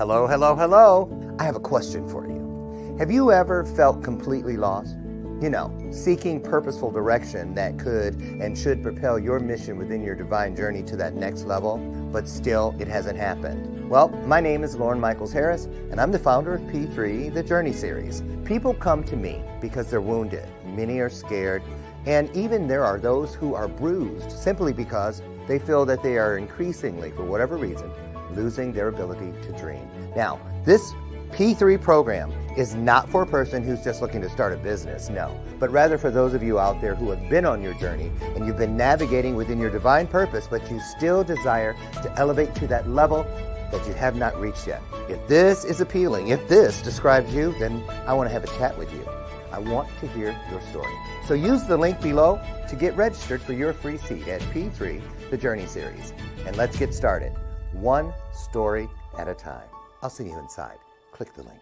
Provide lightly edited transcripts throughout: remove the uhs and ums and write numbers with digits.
Hello, hello, hello. I have a question for you. Have you ever felt completely lost? You know, seeking purposeful direction that could and should propel your mission within your divine journey to that next level, but still it hasn't happened. Well, my name is Lauren Michaels Harris, and I'm the founder of P3, the Journey Series. People come to me because they're wounded. Many are scared, and even there are those who are bruised simply because they feel that they are increasingly, for whatever reason, losing their ability to dream. Now, this P3 program is not for a person who's just looking to start a business, no, but rather for those of you out there who have been on your journey and you've been navigating within your divine purpose, but you still desire to elevate to that level that you have not reached yet. If this is appealing, if this describes you, then I want to have a chat with you. I want to hear your story. So use the link below to get registered for your free seat at P3, the Journey Series. And let's get started. One story at a time. I'll see you inside. Click the link.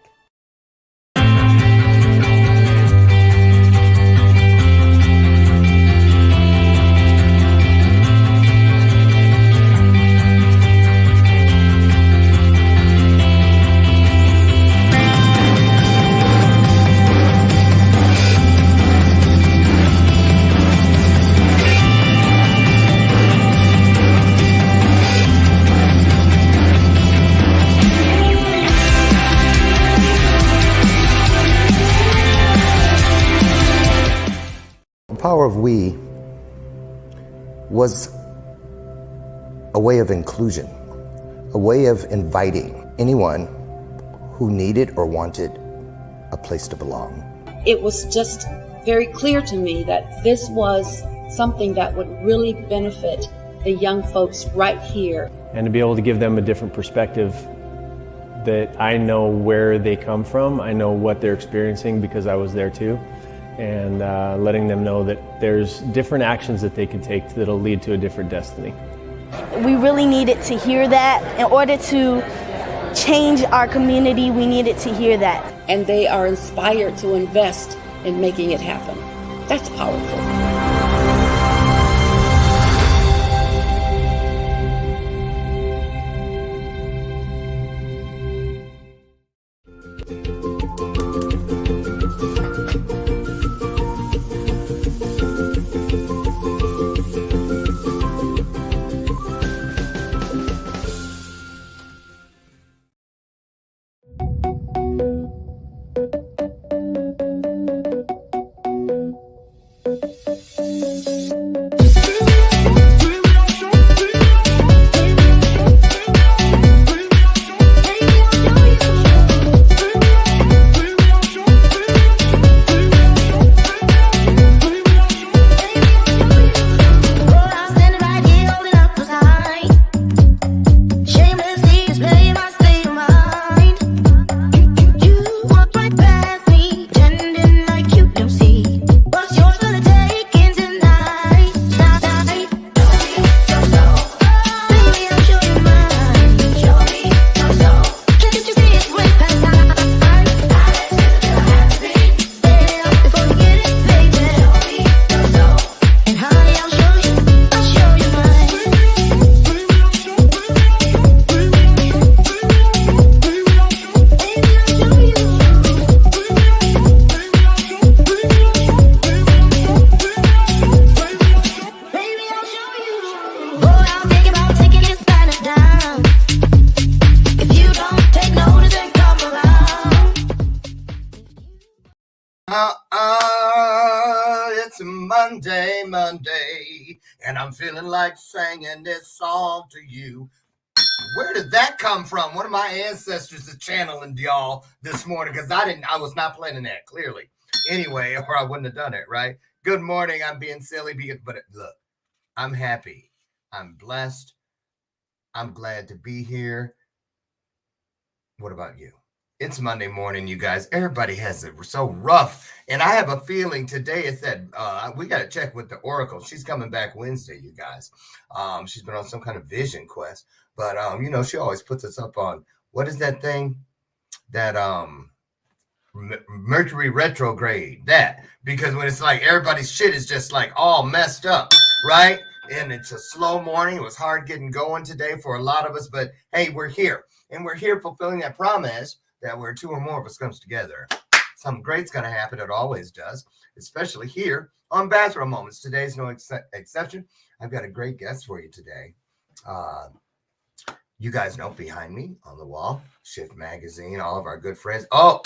The power of we was a way of inclusion, a way of inviting anyone who needed or wanted a place to belong. It was just very clear to me that this was something that would really benefit the young folks right here. And to be able to give them a different perspective, that I know where they come from, I know what they're experiencing because I was there too. And letting them know that there's different actions that they can take that'll lead to a different destiny. We really needed to hear that. In order to change our community, we needed to hear that. And they are inspired to invest in making it happen. That's powerful. It's Monday, and I'm feeling like singing this song to you. Where did that come from? One of my ancestors is channeling y'all this morning because I was not planning that, clearly. Anyway, or I wouldn't have done it, right? Good morning. I'm being silly, but look, I'm happy. I'm blessed. I'm glad to be here. What about you? It's Monday morning, you guys. Everybody has it so rough. And I have a feeling today is that we got to check with the Oracle. She's coming back Wednesday, you guys. She's been on some kind of vision quest. But, she always puts us up on, what is that thing? That Mercury retrograde. That. Because when it's like everybody's shit is just like all messed up, right? and it's a slow morning. It was hard getting going today for a lot of us, but hey, we're here, and we're here fulfilling that promise that where two or more of us comes together, something great's going to happen. It always does, especially here on Bathrobe Moments. Today's no exception. I've got a great guest for you today. Uh, you guys know behind me on the wall, Shift Magazine, all of our good friends. Oh,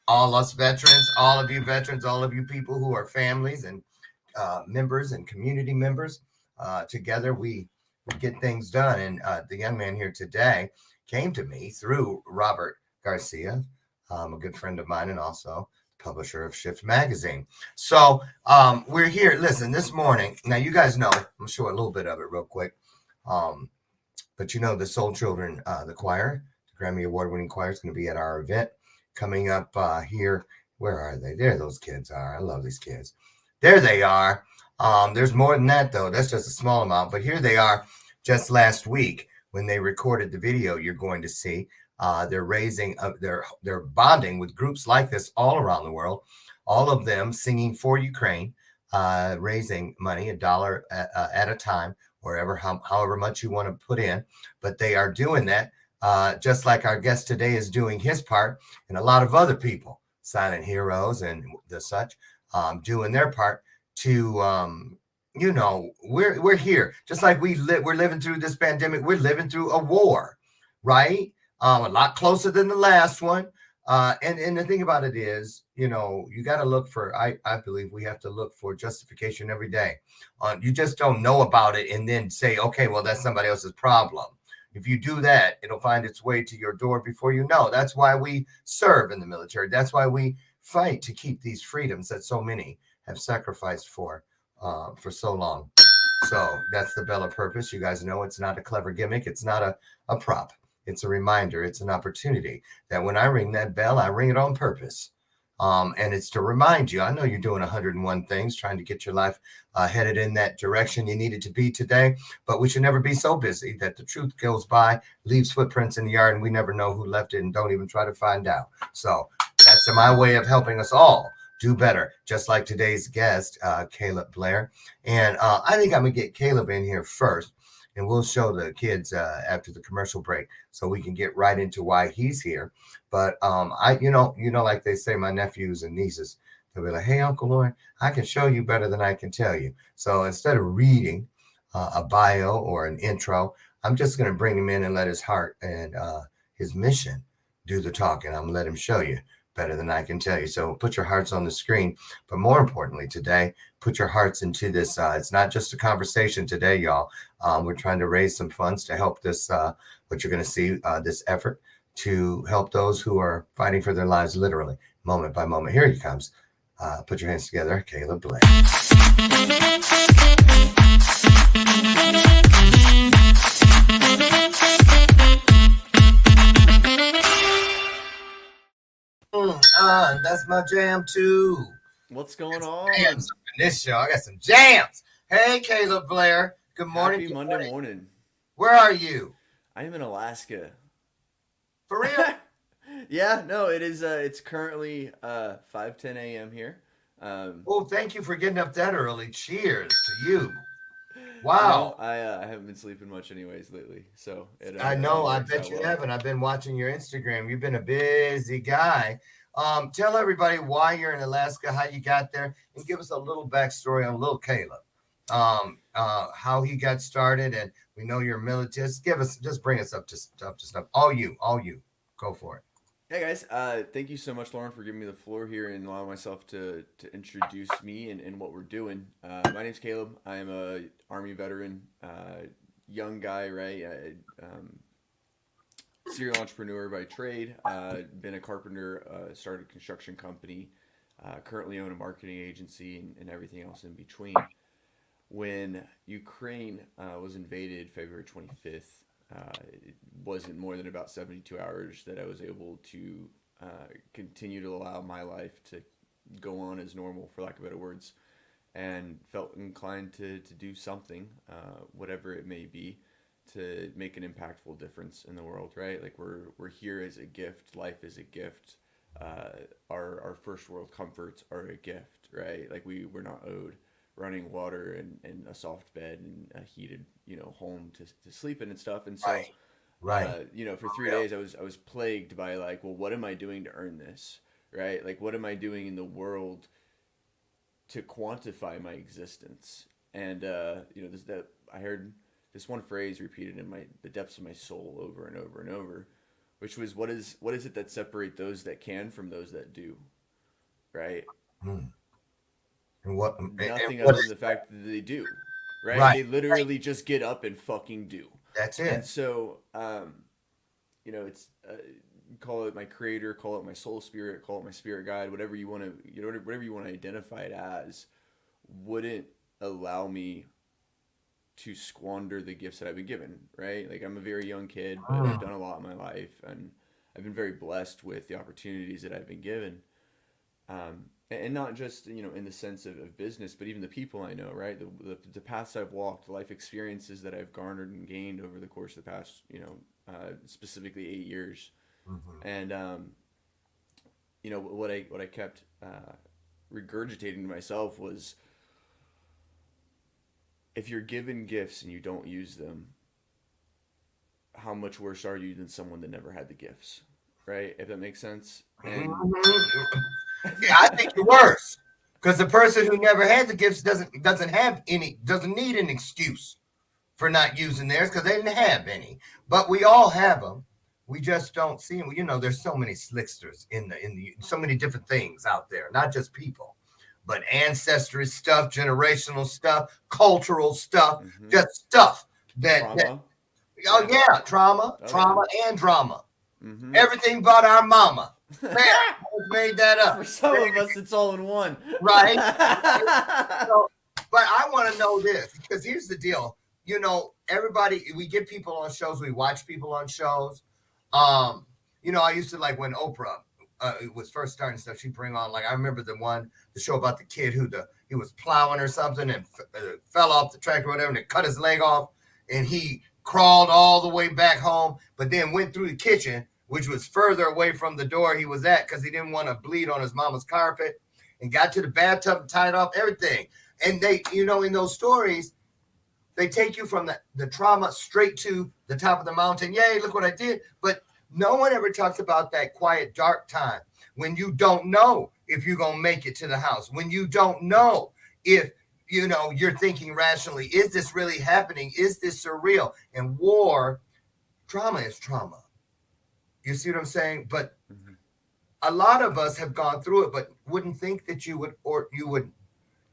all us veterans, all of you veterans, all of you people who are families and members and community members. Together, we get things done. And the young man here today came to me through Robert Garcia, a good friend of mine, and also publisher of Shift Magazine. So we're here. Listen, this morning, now you guys know, I'm going to show a little bit of it real quick. But you know, the Soul Children, the choir, the Grammy Award winning choir, is going to be at our event coming up here. Where are they? There those kids are. I love these kids. There they are. There's more than that, though. That's just a small amount. But here they are just last week when they recorded the video you're going to see. They're raising, they're bonding with groups like this all around the world, all of them singing for Ukraine, raising money, $1 at a time, wherever, however much you want to put in. But they are doing that just like our guest today is doing his part, and a lot of other people, silent heroes and the such, doing their part to, you know, we're here. Just like we're living through this pandemic, we're living through a war, right? A lot closer than the last one. And the thing about it is, you know, you got to look for, I believe we have to look for justification every day. You just don't know about it and then say, okay, well, that's somebody else's problem. If you do that, it'll find its way to your door before you know. That's why we serve in the military. That's why we fight to keep these freedoms that so many have sacrificed for so long. So that's the Bella purpose. You guys know it's not a clever gimmick. It's not a prop. It's a reminder. It's an opportunity that when I ring that bell, I ring it on purpose. And it's to remind you, I know you're doing 101 things, trying to get your life headed in that direction you need it to be today. But we should never be so busy that the truth goes by, leaves footprints in the yard, and we never know who left it and don't even try to find out. So that's my way of helping us all do better, just like today's guest, Caleb Blair. And I think I'm going to get Caleb in here first, and we'll show the kids after the commercial break so we can get right into why he's here. But you know, like they say, my nephews and nieces, they'll be like, hey, Uncle Lauren, I can show you better than I can tell you. So instead of reading a bio or an intro, I'm just going to bring him in and let his heart and his mission do the talking. I'm going to let him show you better than I can tell you. So put your hearts on the screen. But more importantly today, put your hearts into this. It's not just a conversation today, y'all. We're trying to raise some funds to help this, what you're going to see, this effort to help those who are fighting for their lives, literally, moment by moment. Here he comes. Put your hands together, Caleb Blair. That's my jam too. What's going on? Jams in this show. I got some jams. Hey, Caleb Blair. Good morning. Happy Monday morning. Where are you? I am in Alaska. For real? Yeah, no, it is. It's currently 5:10 a.m. here. Well, thank you for getting up that early. Cheers to you. Wow. I haven't been sleeping much anyways lately, so I know. I bet you haven't. I've been watching your Instagram. You've been a busy guy. Tell everybody why you're in Alaska, how you got there, and give us a little backstory on little Caleb. How he got started, and we know you're military. Just bring us up to stuff. All you, go for it. Hey guys, thank you so much, Lauren, for giving me the floor here and allowing myself to introduce me and what we're doing. My name's Caleb. I am a Army veteran, young guy, right? Serial entrepreneur by trade. Been a carpenter, started a construction company, currently own a marketing agency and everything else in between. When Ukraine was invaded February 25th, it wasn't more than about 72 hours that I was able to continue to allow my life to go on as normal, for lack of better words, and felt inclined to do something, whatever it may be, to make an impactful difference in the world, right? Like we're here as a gift. Life is a gift. Our first world comforts are a gift, right? Like we're not owed, running water and a soft bed and a heated, home to sleep in and stuff. And so, Right. Right. for 3 days I was plagued by like, well, what am I doing to earn this? Right? Like, what am I doing in the world to quantify my existence? And, I heard this one phrase repeated in the depths of my soul over and over and over, which was, what is it that separate those that can from those that do? Right? Mm. Nothing what other than the fact that they do. Right? right. They literally just get up and fucking do. That's And it. so, it's call it my creator, call it my soul spirit, call it my spirit guide, whatever you want to, whatever you want to identify it as, wouldn't allow me to squander the gifts that I've been given. Right? Like, I'm a very young kid, but I've done a lot in my life, and I've been very blessed with the opportunities that I've been given. And not just, in the sense of business, but even the people I know, right? The paths I've walked, the life experiences that I've garnered and gained over the course of the past, specifically 8 years. Mm-hmm. And, what I kept regurgitating to myself was, if you're given gifts and you don't use them, how much worse are you than someone that never had the gifts, right? If that makes sense. And Yeah, I think you're worse, because the person who never had the gifts doesn't need an excuse for not using theirs, because they didn't have any. But we all have them. We just don't see them. There's so many slicksters in the so many different things out there, not just people, but ancestry stuff, generational stuff, cultural stuff, just stuff that oh yeah, trauma and drama. Mm-hmm. Everything but our mama. Man, I made that up. For some of us, it's all in one. Right. But I want to know this, because here's the deal. Everybody, we get people on shows, we watch people on shows. I used to, like, when Oprah was first starting stuff, she'd bring on, like, I remember the show about the kid he was plowing or something and fell off the track or whatever, and it cut his leg off, and he crawled all the way back home, but then went through the kitchen, which was further away from the door he was at, because he didn't want to bleed on his mama's carpet, and got to the bathtub, tied off everything. And they, in those stories, they take you from the trauma straight to the top of the mountain. Yay, look what I did. But no one ever talks about that quiet, dark time when you don't know if you're going to make it to the house, when you don't know if, you're thinking rationally, is this really happening? Is this surreal? And trauma is trauma. You see what I'm saying? But a lot of us have gone through it, but wouldn't think that you would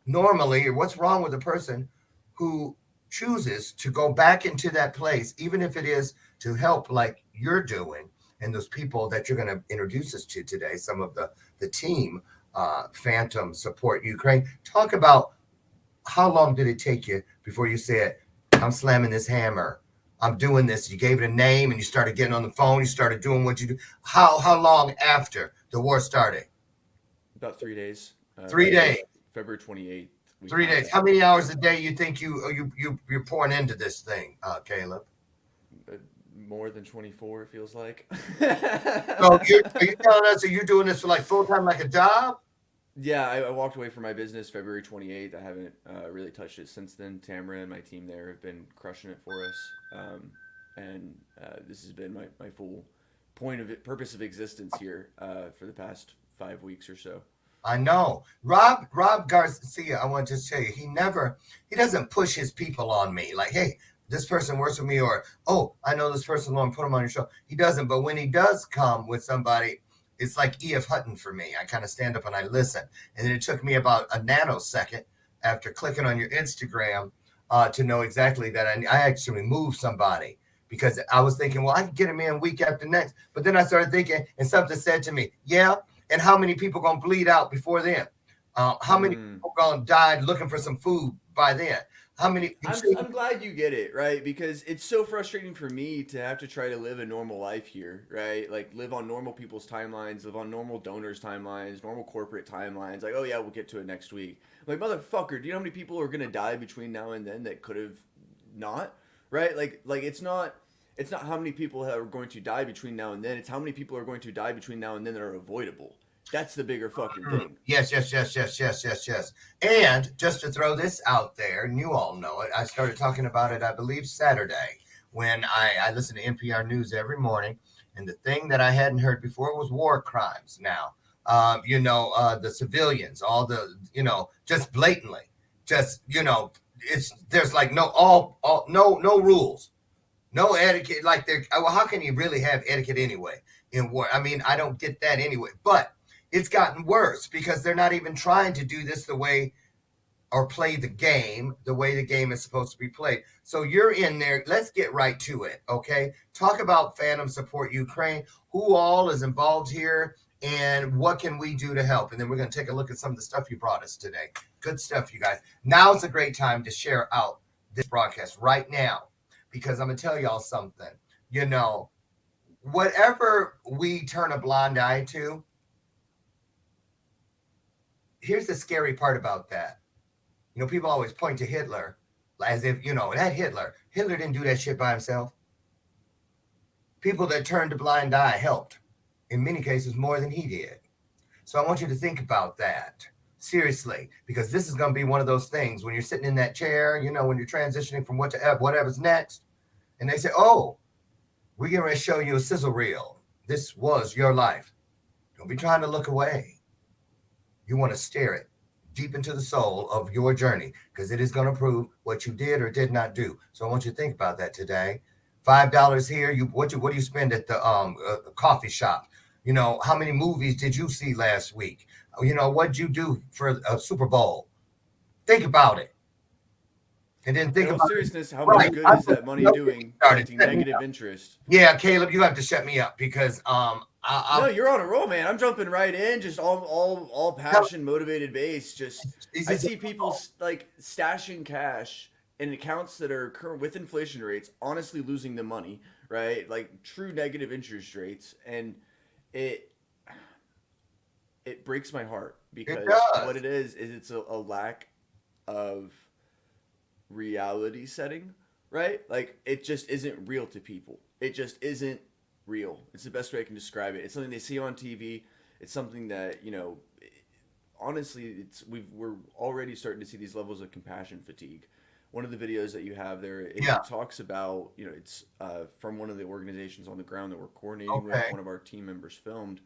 normally, or what's wrong with a person who chooses to go back into that place, even if it is to help like you're doing, and those people that you're going to introduce us to today, some of the team, Phantom Support Ukraine. Talk about, how long did it take you before you said, I'm slamming this hammer, I'm doing this? You gave it a name and you started getting on the phone, you started doing what you do. How long after the war started? About 3 days. 3 days. February 28th. 3 days. How many hours a day you think you're pouring into this thing, Caleb? More than 24, it feels like. So are you telling us that you're doing this for like full time, like a job? Yeah, I walked away from my business February 28th. I haven't really touched it since then. Tamara and my team there have been crushing it for us. And this has been my full purpose of existence here for the past 5 weeks or so. I know. Rob Garcia, I want to just tell you, he doesn't push his people on me like, hey, this person works with me, or, oh, I know this person, Lord, put him on your show. He doesn't. But when he does come with somebody, it's like E.F. Hutton for me. I kind of stand up and I listen. And then it took me about a nanosecond after clicking on your Instagram to know exactly that I actually moved somebody, because I was thinking, well, I can get him in week after next. But then I started thinking, and something said to me, yeah, and how many people going to bleed out before then? How many people going to die looking for some food by then? How many? I'm glad you get it, right? Because it's so frustrating for me to have to try to live a normal life here, right? Like, live on normal people's timelines, live on normal donors' timelines, normal corporate timelines. Like, oh yeah, we'll get to it next week. Like, motherfucker, do you know how many people are gonna die between now and then that could have not, right? Like it's not how many people are going to die between now and then. It's how many people are going to die between now and then that are avoidable. That's the bigger fucking thing. Yes. And just to throw this out there, and you all know it, I started talking about it, I believe, Saturday when I listen to NPR News every morning. And the thing that I hadn't heard before was war crimes now. The civilians, all the, just blatantly, there's like no rules, no etiquette. Like, well, how can you really have etiquette anyway in war? I mean, I don't get that anyway, but it's gotten worse because they're not even trying to do this the way or play the game the way the game is supposed to be played. So you're in there. Let's get right to it. Okay. Talk about Phantom Support Ukraine. Who all is involved here and what can we do to help? And then we're going to take a look at some of the stuff you brought us today. Good stuff, you guys. Now's a great time to share out this broadcast right now because I'm going to tell y'all something. Whatever we turn a blind eye to, here's the scary part about that. People always point to Hitler as if, that Hitler didn't do that shit by himself. People that turned a blind eye helped, in many cases, more than he did. So I want you to think about that seriously, because this is going to be one of those things when you're sitting in that chair, when you're transitioning from whatever's next, and they say, oh, we're going to show you a sizzle reel. This was your life. Don't be trying to look away. You want to stare it deep into the soul of your journey because it is going to prove what you did or did not do. So I want you to think about that today. $5 here. What do you spend at the coffee shop? How many movies did you see last week? What'd you do for a Super Bowl? Think about it. And then think about seriousness, how much good is that money doing? Collecting negative interest. Yeah, Caleb, you have to shut me up because no, you're on a roll, man. I'm jumping right in, just all passion, motivated base. I see people like stashing cash in accounts that are current with inflation rates, honestly losing the money, right? Like true negative interest rates, and it breaks my heart because what it is it's a lack of reality setting, right? Like it just isn't real to people. It just isn't real. It's the best way I can describe it. It's something they see on TV. It's something that, honestly, we're already starting to see these levels of compassion fatigue. One of the videos that you have there, it talks about, it's from one of the organizations on the ground that we're coordinating with. One of our team members filmed,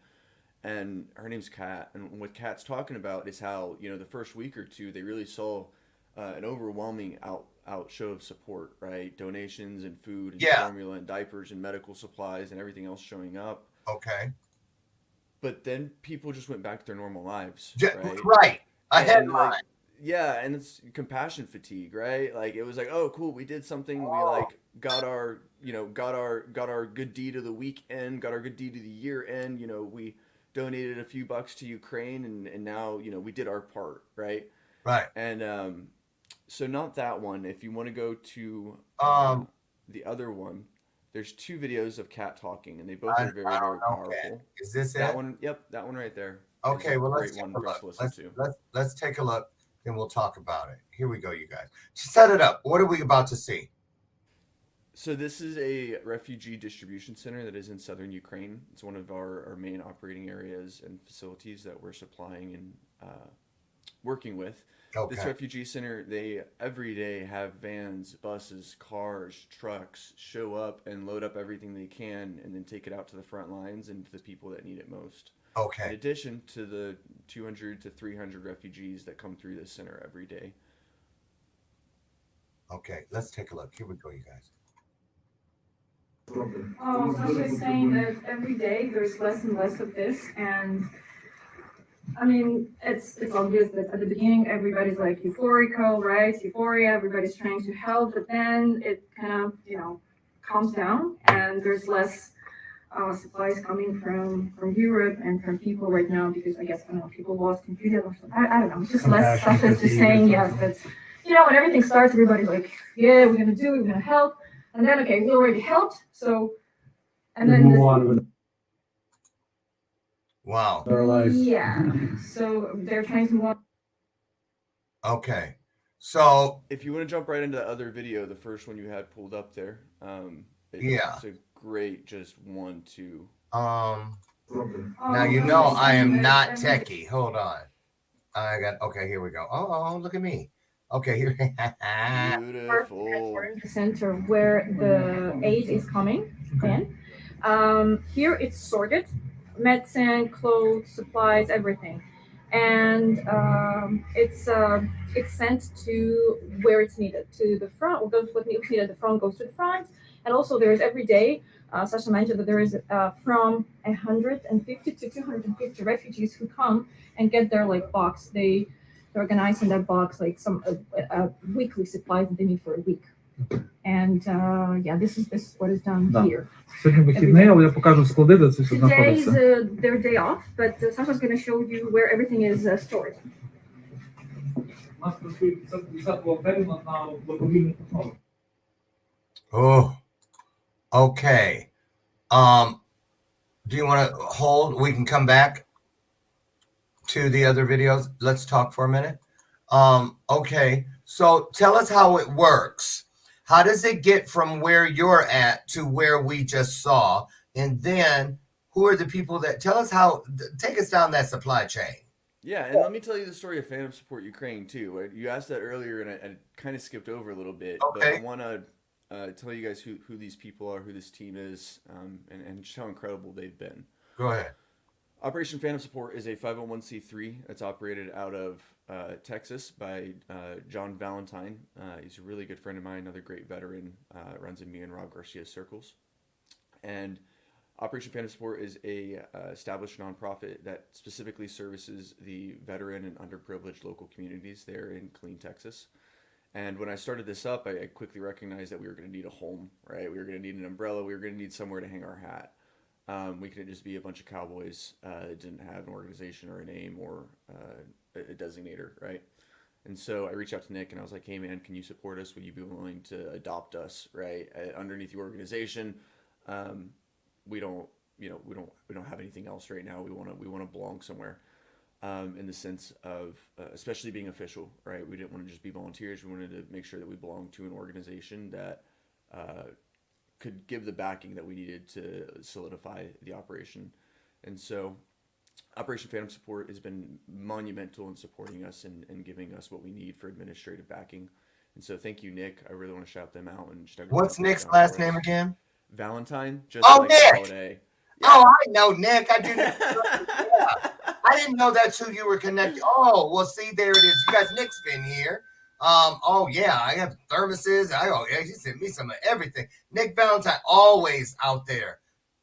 and her name's Kat. And what Kat's talking about is how, the first week or two, they really saw an overwhelming show of support, right? Donations and food and formula and diapers and medical supplies and everything else showing up. Okay. But then people just went back to their normal lives, right? Right. I had mine. And it's compassion fatigue, right? Like it was like, oh, cool, we did something. We like got our good deed of the weekend, got our good deed of the year end. We donated a few bucks to Ukraine, and now we did our part, right? Right. And so not that one. If you want to go to the other one, there's two videos of Kat talking, and they both are very, very powerful. Kat. Is this that it? one? Yep, that one right there. Okay, well, let's take one a for us look. to listen to. Let's take a look, and we'll talk about it. Here we go, you guys. Set it up. What are we about to see? So this is a refugee distribution center that is in southern Ukraine. It's one of our main operating areas and facilities that we're supplying and working with. Okay. This refugee center, they every day have vans, buses, cars, trucks show up and load up everything they can and then take it out to the front lines and to the people that need it most. Okay. In addition to the 200 to 300 refugees that come through this center every day. Okay, let's take a look. Here we go, you guys. Sasha is saying that every day there's less and less of this, and I mean, it's obvious that at the beginning everybody's like euphorical, right? Euphoria, everybody's trying to help, but then it kind of, calms down, and there's less supplies coming from Europe and from people right now because I guess, I don't know, people lost enthusiasm or something. I don't know, just less. Sasha's just saying, yes, that's, when everything starts, everybody's like, yeah, we're gonna help. And then, okay, we already helped, so, and then move on with Wow. our lives. yeah, so they're trying to move on. Okay. So if you want to jump right into the other video, the first one you had pulled up there, it's a great just one to Now you know I am not techie. Hold on. Okay, here we go. Oh, look at me. Okay, here. Beautiful. The center where the aid is coming in. Here it's sorted, medicine, clothes, supplies, everything, and it's sent to where it's needed, to the front. What's needed at the front goes to the front, and also there is every day. Sasha mentioned that there is from 150 to 250 refugees who come and get their like box. They organize in that box like some weekly supplies that they need for a week. And yeah, this is what is done Да. here. Сьогодні вихідний, але я покажу склади, де це все Today's знаходиться. their day off, but Sasha's going to show you where everything is stored. У нас працює 50 волонтерів на добровільних основах. Oh, okay. Do you want to hold? We can come back to the other videos. Let's talk for a minute. Okay. So tell us how it works. How does it get from where you're at to where we just saw? And then who are the people that tell us how, take us down that supply chain. Yeah, and let me tell you the story of Phantom Support Ukraine too. You asked that earlier, and I kind of skipped over a little bit, but Okay. I want to tell you guys who these people are, who this team is, and just how incredible they've been. Go ahead. Operation Phantom Support is a 501c3 that's operated out of Texas by John Valentine. He's a really good friend of mine, another great veteran, runs in me and Rob Garcia's circles. And Operation Phantom Support is a established nonprofit that specifically services the veteran and underprivileged local communities there in Killeen, Texas. And when I started this up, I quickly recognized that we were going to need a home, right? We were going to need an umbrella. We were going to need somewhere to hang our hat. We couldn't just be a bunch of cowboys that didn't have an organization or a name or a designator, right? And so I reached out to Nick and I was like, "Hey man, can you support us? Would you be willing to adopt us, right? Underneath the organization, we don't have anything else right now. We want to belong somewhere." In the sense of especially being official, right? We didn't want to just be volunteers. We wanted to make sure that we belonged to an organization that could give the backing that we needed to solidify the operation. And so Operation Phantom Support has been monumental in supporting us and giving us what we need for administrative backing. And so thank you, Nick. I really want to shout them out. And just What's Nick's last name again? Valentine, just Oh, like Nick! the holiday. Oh, I know Nick. I didn't. Yeah. I didn't know that's who you were connected. Oh, well, see, there it is. You guys, Nick's been here. Oh yeah, I have thermoses. Yeah, he sent me some of everything. Nick Valentine, always out there,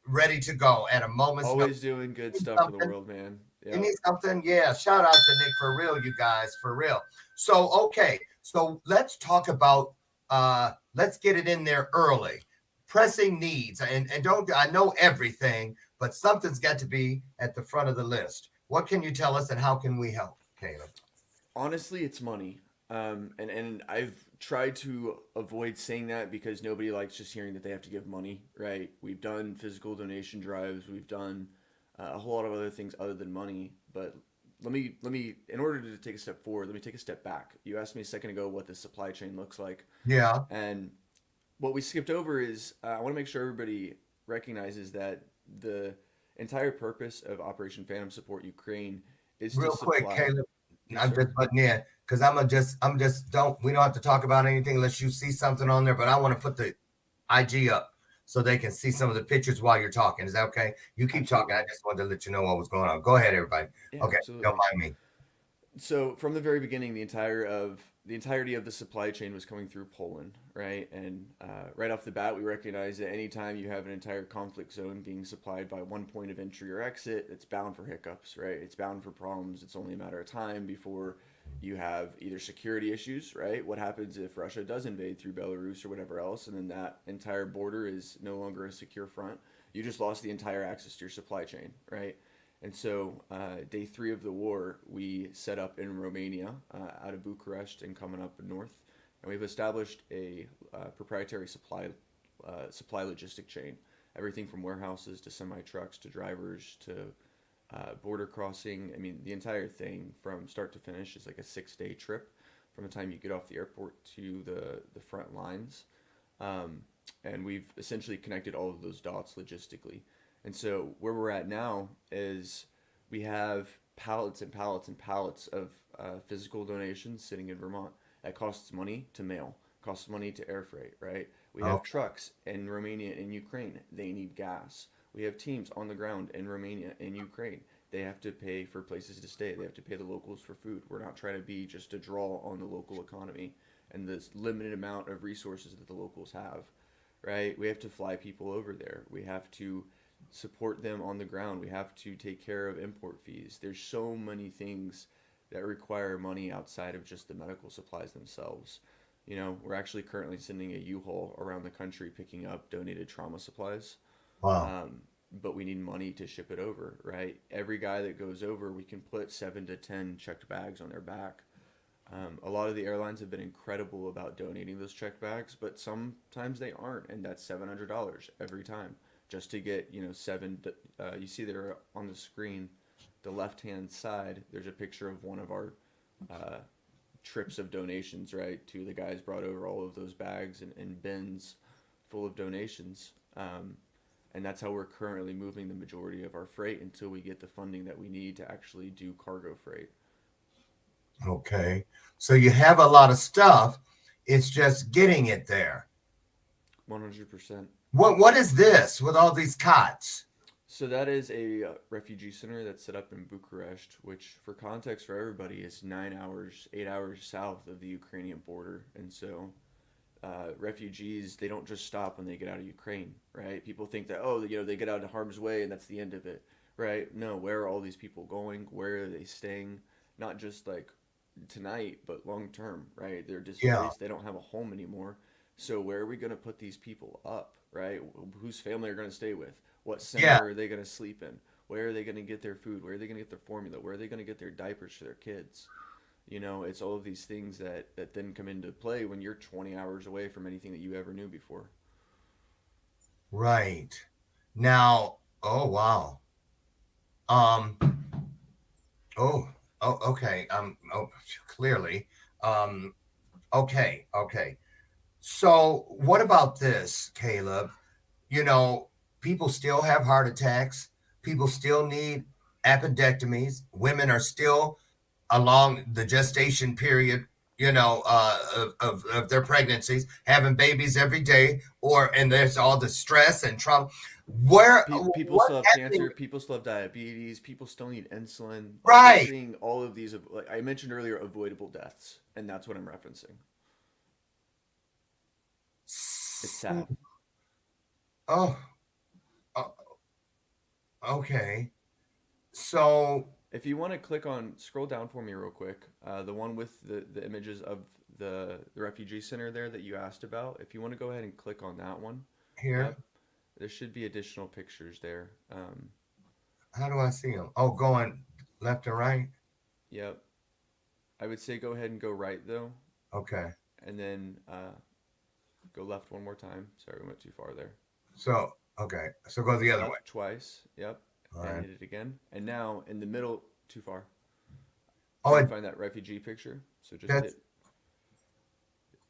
ready to go at a moment's Always notice. doing good stuff for the world, man. You need something? Yeah. Shout out to Nick for real, you guys, for real. So okay, so let's talk about let's get it in there early. Pressing needs, and don't, I know everything, but something's got to be at the front of the list. What can you tell us, and how can we help, Caleb? Honestly, it's money. And I've tried to avoid saying that because nobody likes just hearing that they have to give money, right? We've done physical donation drives, we've done a whole lot of other things other than money. But let me, in order to take a step forward, let me take a step back. You asked me a second ago what the supply chain looks like. Yeah. And what we skipped over is I want to make sure everybody recognizes that the entire purpose of Operation Phantom Support Ukraine is Real to supply. quick, Caleb. Yes, I'm sir. just butting in because we don't have to talk about anything unless you see something on there, but I want to put the IG up so they can see some of the pictures while you're talking. Is that okay? You keep talking. I just wanted to let you know what was going on. Go ahead, everybody. Yeah, Okay, absolutely. don't mind me. So from the very beginning, the entirety of the supply chain was coming through Poland, right? And right off the bat, we recognize that anytime you have an entire conflict zone being supplied by one point of entry or exit, it's bound for hiccups, right? It's bound for problems. It's only a matter of time before you have either security issues, right? What happens if Russia does invade through Belarus or whatever else, and then that entire border is no longer a secure front? You just lost the entire access to your supply chain, right? And so day 3 of the war, we set up in Romania, out of Bucharest and coming up north. And we've established a proprietary supply logistic chain. Everything from warehouses to semi-trucks to drivers to border crossing. I mean, the entire thing from start to finish is like a 6-day trip from the time you get off the airport to the front lines. And we've essentially connected all of those dots logistically. And so where we're at now is we have pallets and pallets and pallets of physical donations sitting in Vermont. That costs money to mail, costs money to air freight, right? We have Okay. trucks in Romania and Ukraine. They need gas. We have teams on the ground in Romania and Ukraine. They have to pay for places to stay. They have to pay the locals for food. We're not trying to be just a draw on the local economy and this limited amount of resources that the locals have, right? We have to fly people over there. We have to support them on the ground. We have to take care of import fees. There's so many things that require money outside of just the medical supplies themselves. You know, we're actually currently sending a U-Haul around the country picking up donated trauma supplies. Wow. But we need money to ship it over, right? Every guy that goes over, we can put 7 to 10 checked bags on their back. A lot of the airlines have been incredible about donating those checked bags, but sometimes they aren't, and that's $700 every time just to get, you know, seven. You see there on the screen, the left-hand side, there's a picture of one of our uh, trips of donations, right? Two of the guys brought over all of those bags and bins full of donations. And that's how we're currently moving the majority of our freight until we get the funding that we need to actually do cargo freight. Okay. So you have a lot of stuff. It's just getting it there. 100%. What is this with all these cots? So that is a refugee center that's set up in Bucharest, which, for context for everybody, is 9 hours, 8 hours south of the Ukrainian border. And so refugees, they don't just stop when they get out of Ukraine, right? People think that, oh, you know, they get out of harm's way and that's the end of it, right? No, where are all these people going? Where are they staying? Not just like tonight, but long term, right? They're Yeah. displaced. They don't have a home anymore. So where are we going to put these people up, right? Whose family are going to stay with? What Yeah. center are they going to sleep in? Where are they going to get their food? Where are they going to get their formula? Where are they going to get their diapers for their kids? You know, it's all of these things that then come into play when you're 20 hours away from anything that you ever knew before. Right. Now, oh wow. Um, oh, oh, okay. Oh, clearly. Um, okay. So what about this, Caleb? You know, people still have heart attacks. People still need appendectomies. Women are still along the gestation period, you know, of their pregnancies, having babies every day, and there's all the stress and trauma. People What's still have happening? cancer. People still have diabetes. People still need insulin. Like we're Right. seeing all of these, like I mentioned earlier, avoidable deaths, and that's what I'm referencing. It's sad. Oh, oh, okay. So, If you want to click on, scroll down for me real quick. The one with the images of the refugee center there that you asked about. If you want to go ahead and click on that one. here, Yep. There should be additional pictures there. how do I see them? Oh, going left and right. Yep. I would say go ahead and go right though, Okay. and then go left one more time. Sorry, we went too far there. So, okay. So go the other way. Left twice. Yep. All And right. hit it again. And now in the middle, too far. Oh, Trying to find that refugee picture. So just that's, hit.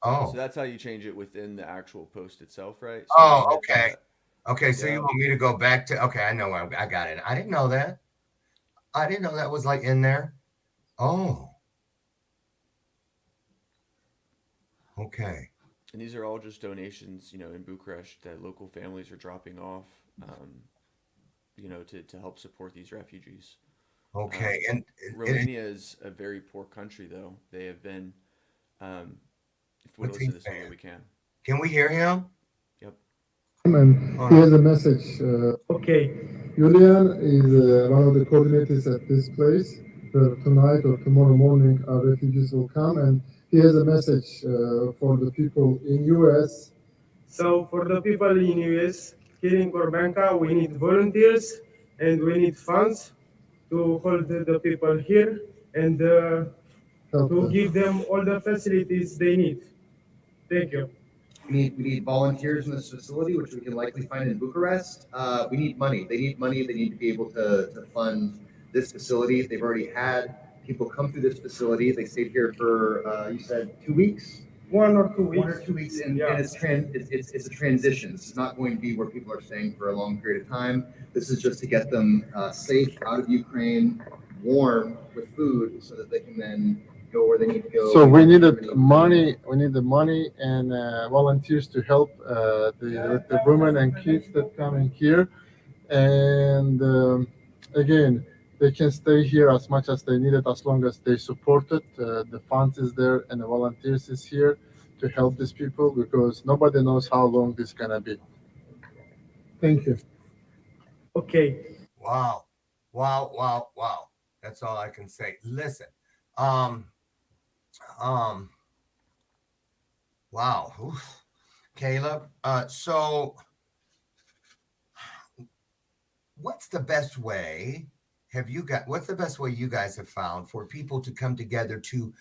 oh, So that's how you change it within the actual post itself, right? So when you oh, hit okay. that, Okay. So you yep. want me to go back to, okay. I know. I got it. I didn't know that. I didn't know that was like in there. Oh, okay. And these are all just donations, you know, in Bucharest that local families are dropping off, um, you know, to help support these refugees. Okay. Um, And Romania is a very poor country, though. They have been, if we want what's to he listen to this video, saying? we can. Can we hear him? Yep. And Hold he on. has a message. Okay, Julian is one of the coordinators at this place. Tonight or tomorrow morning, our refugees will come, and he has a message for the people in US. So for the people in US, here in Corbanca, we need volunteers and we need funds to hold the people here and to give them all the facilities they need. Thank you. We need volunteers in this facility, which we can likely find in Bucharest. We need money. They need money. They need to be able to fund this facility. They've already had people come through this facility. They stayed here for you said 2 weeks. 1 or 2 weeks. 1 or 2 weeks, and it's a transition. This is not going to be where people are staying for a long period of time. This is just to get them safe out of Ukraine, warm with food, so that they can then go where they need to go. So we needed money. We need the money and volunteers to help the women and kids that come in here. And again, they can stay here as much as they need it, as long as they support it. The funds is there and the volunteers is here to help these people, because nobody knows how long this is gonna be. Thank you. Okay. Wow. That's all I can say. Listen, wow. Oof. Caleb, so what's the best way you guys have found for people to come together to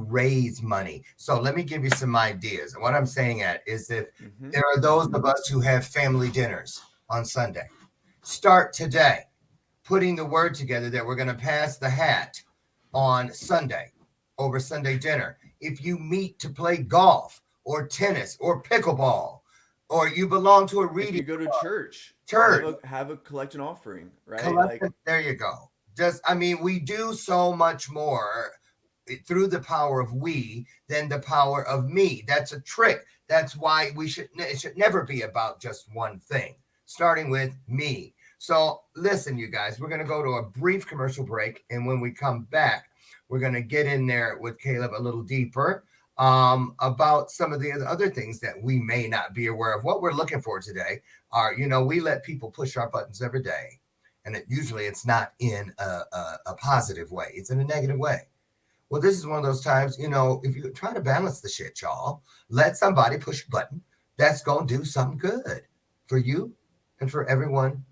raise money? So let me give you some ideas. And what I'm saying is that there are those of us who have family dinners on Sunday. Start today putting the word together that we're going to pass the hat on Sunday over Sunday dinner. If you meet to play golf or tennis or pickleball, or you belong to a reading If you go to club, church, have a collect an offering, right? There you go. We do so much more through the power of we than the power of me. That's a trick. That's why it should never be about just one thing, starting with me. So listen, you guys, we're going to go to a brief commercial break. And when we come back, we're going to get in there with Caleb a little deeper about some of the other things that we may not be aware of. What we're looking for today are, we let people push our buttons every day. And usually it's not in a positive way. It's in a negative way. Well, this is one of those times, if you try to balance the shit, y'all, let somebody push a button that's going to do something good for you and for everyone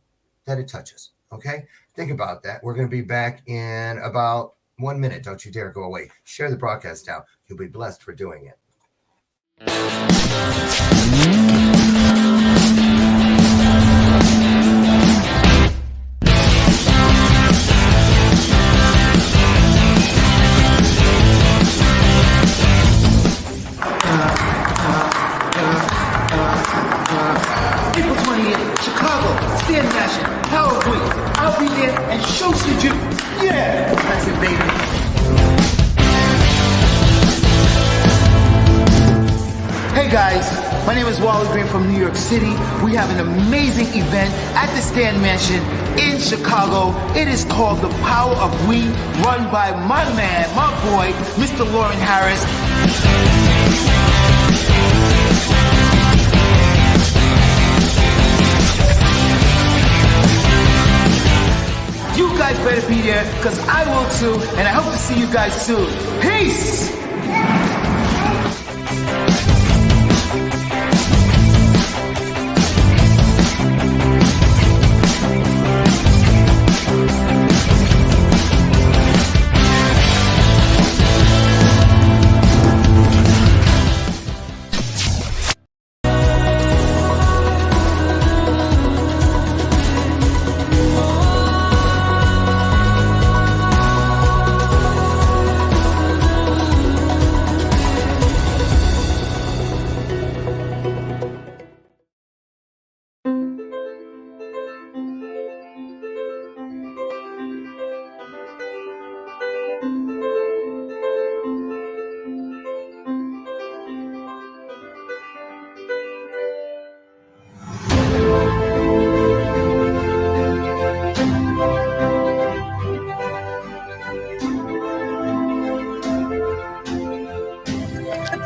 that it touches. Okay? Think about that. We're going to be back in about 1 minute. Don't you dare go away. Share the broadcast out. You'll be blessed for doing it. April 28th, Chicago, Stand Nation, Power Week. I'll be there and show some you. Yeah, that's it, baby. Hey guys, my name is Wally Green from New York City. We have an amazing event at the Stan Mansion in Chicago. It is called The Power of We, run by my man, my boy, Mr. Lauren Harris. You guys better be there, because I will too, and I hope to see you guys soon. Peace!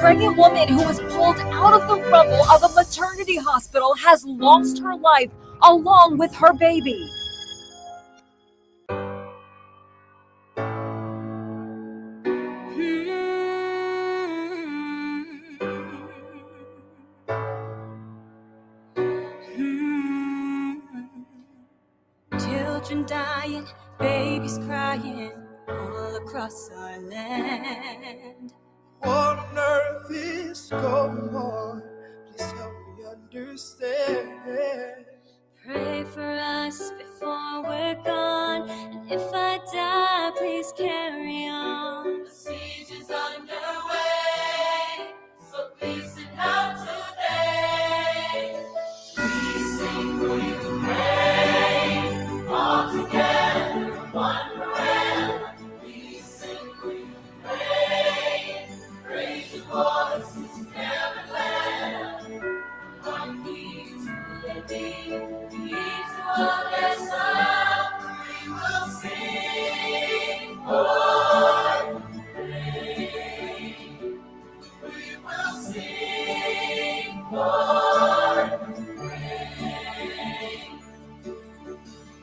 pregnant woman who was pulled out of the rubble of a maternity hospital has lost her life along with her baby. Children dying, babies crying all across our land. What on earth is going on? Please help me understand. Pray for us before we're gone, and if I die, please carry on. The siege is underway,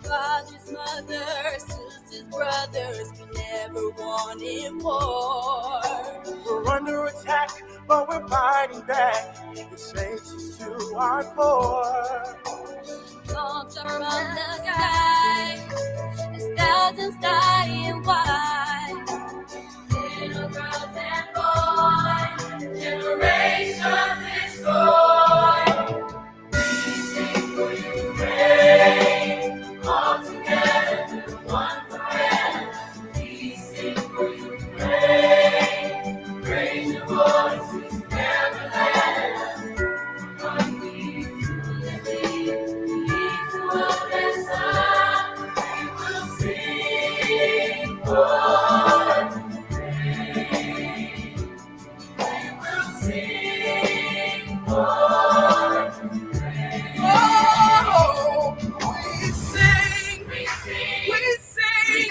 Fathers, mothers, sisters, brothers, we never wanted war. We're under attack, but we're fighting back. It shakes us to our core. Bombs are from the sky, as thousands dying wide. Little girls and boys, generations destroyed. We sing for Ukraine, all together, one forever. We sing for Ukraine, raise your voices, never let up. From me to the other side, we will sing for Ukraine. We will sing for Ukraine. Oh, we sing, We sing, we sing,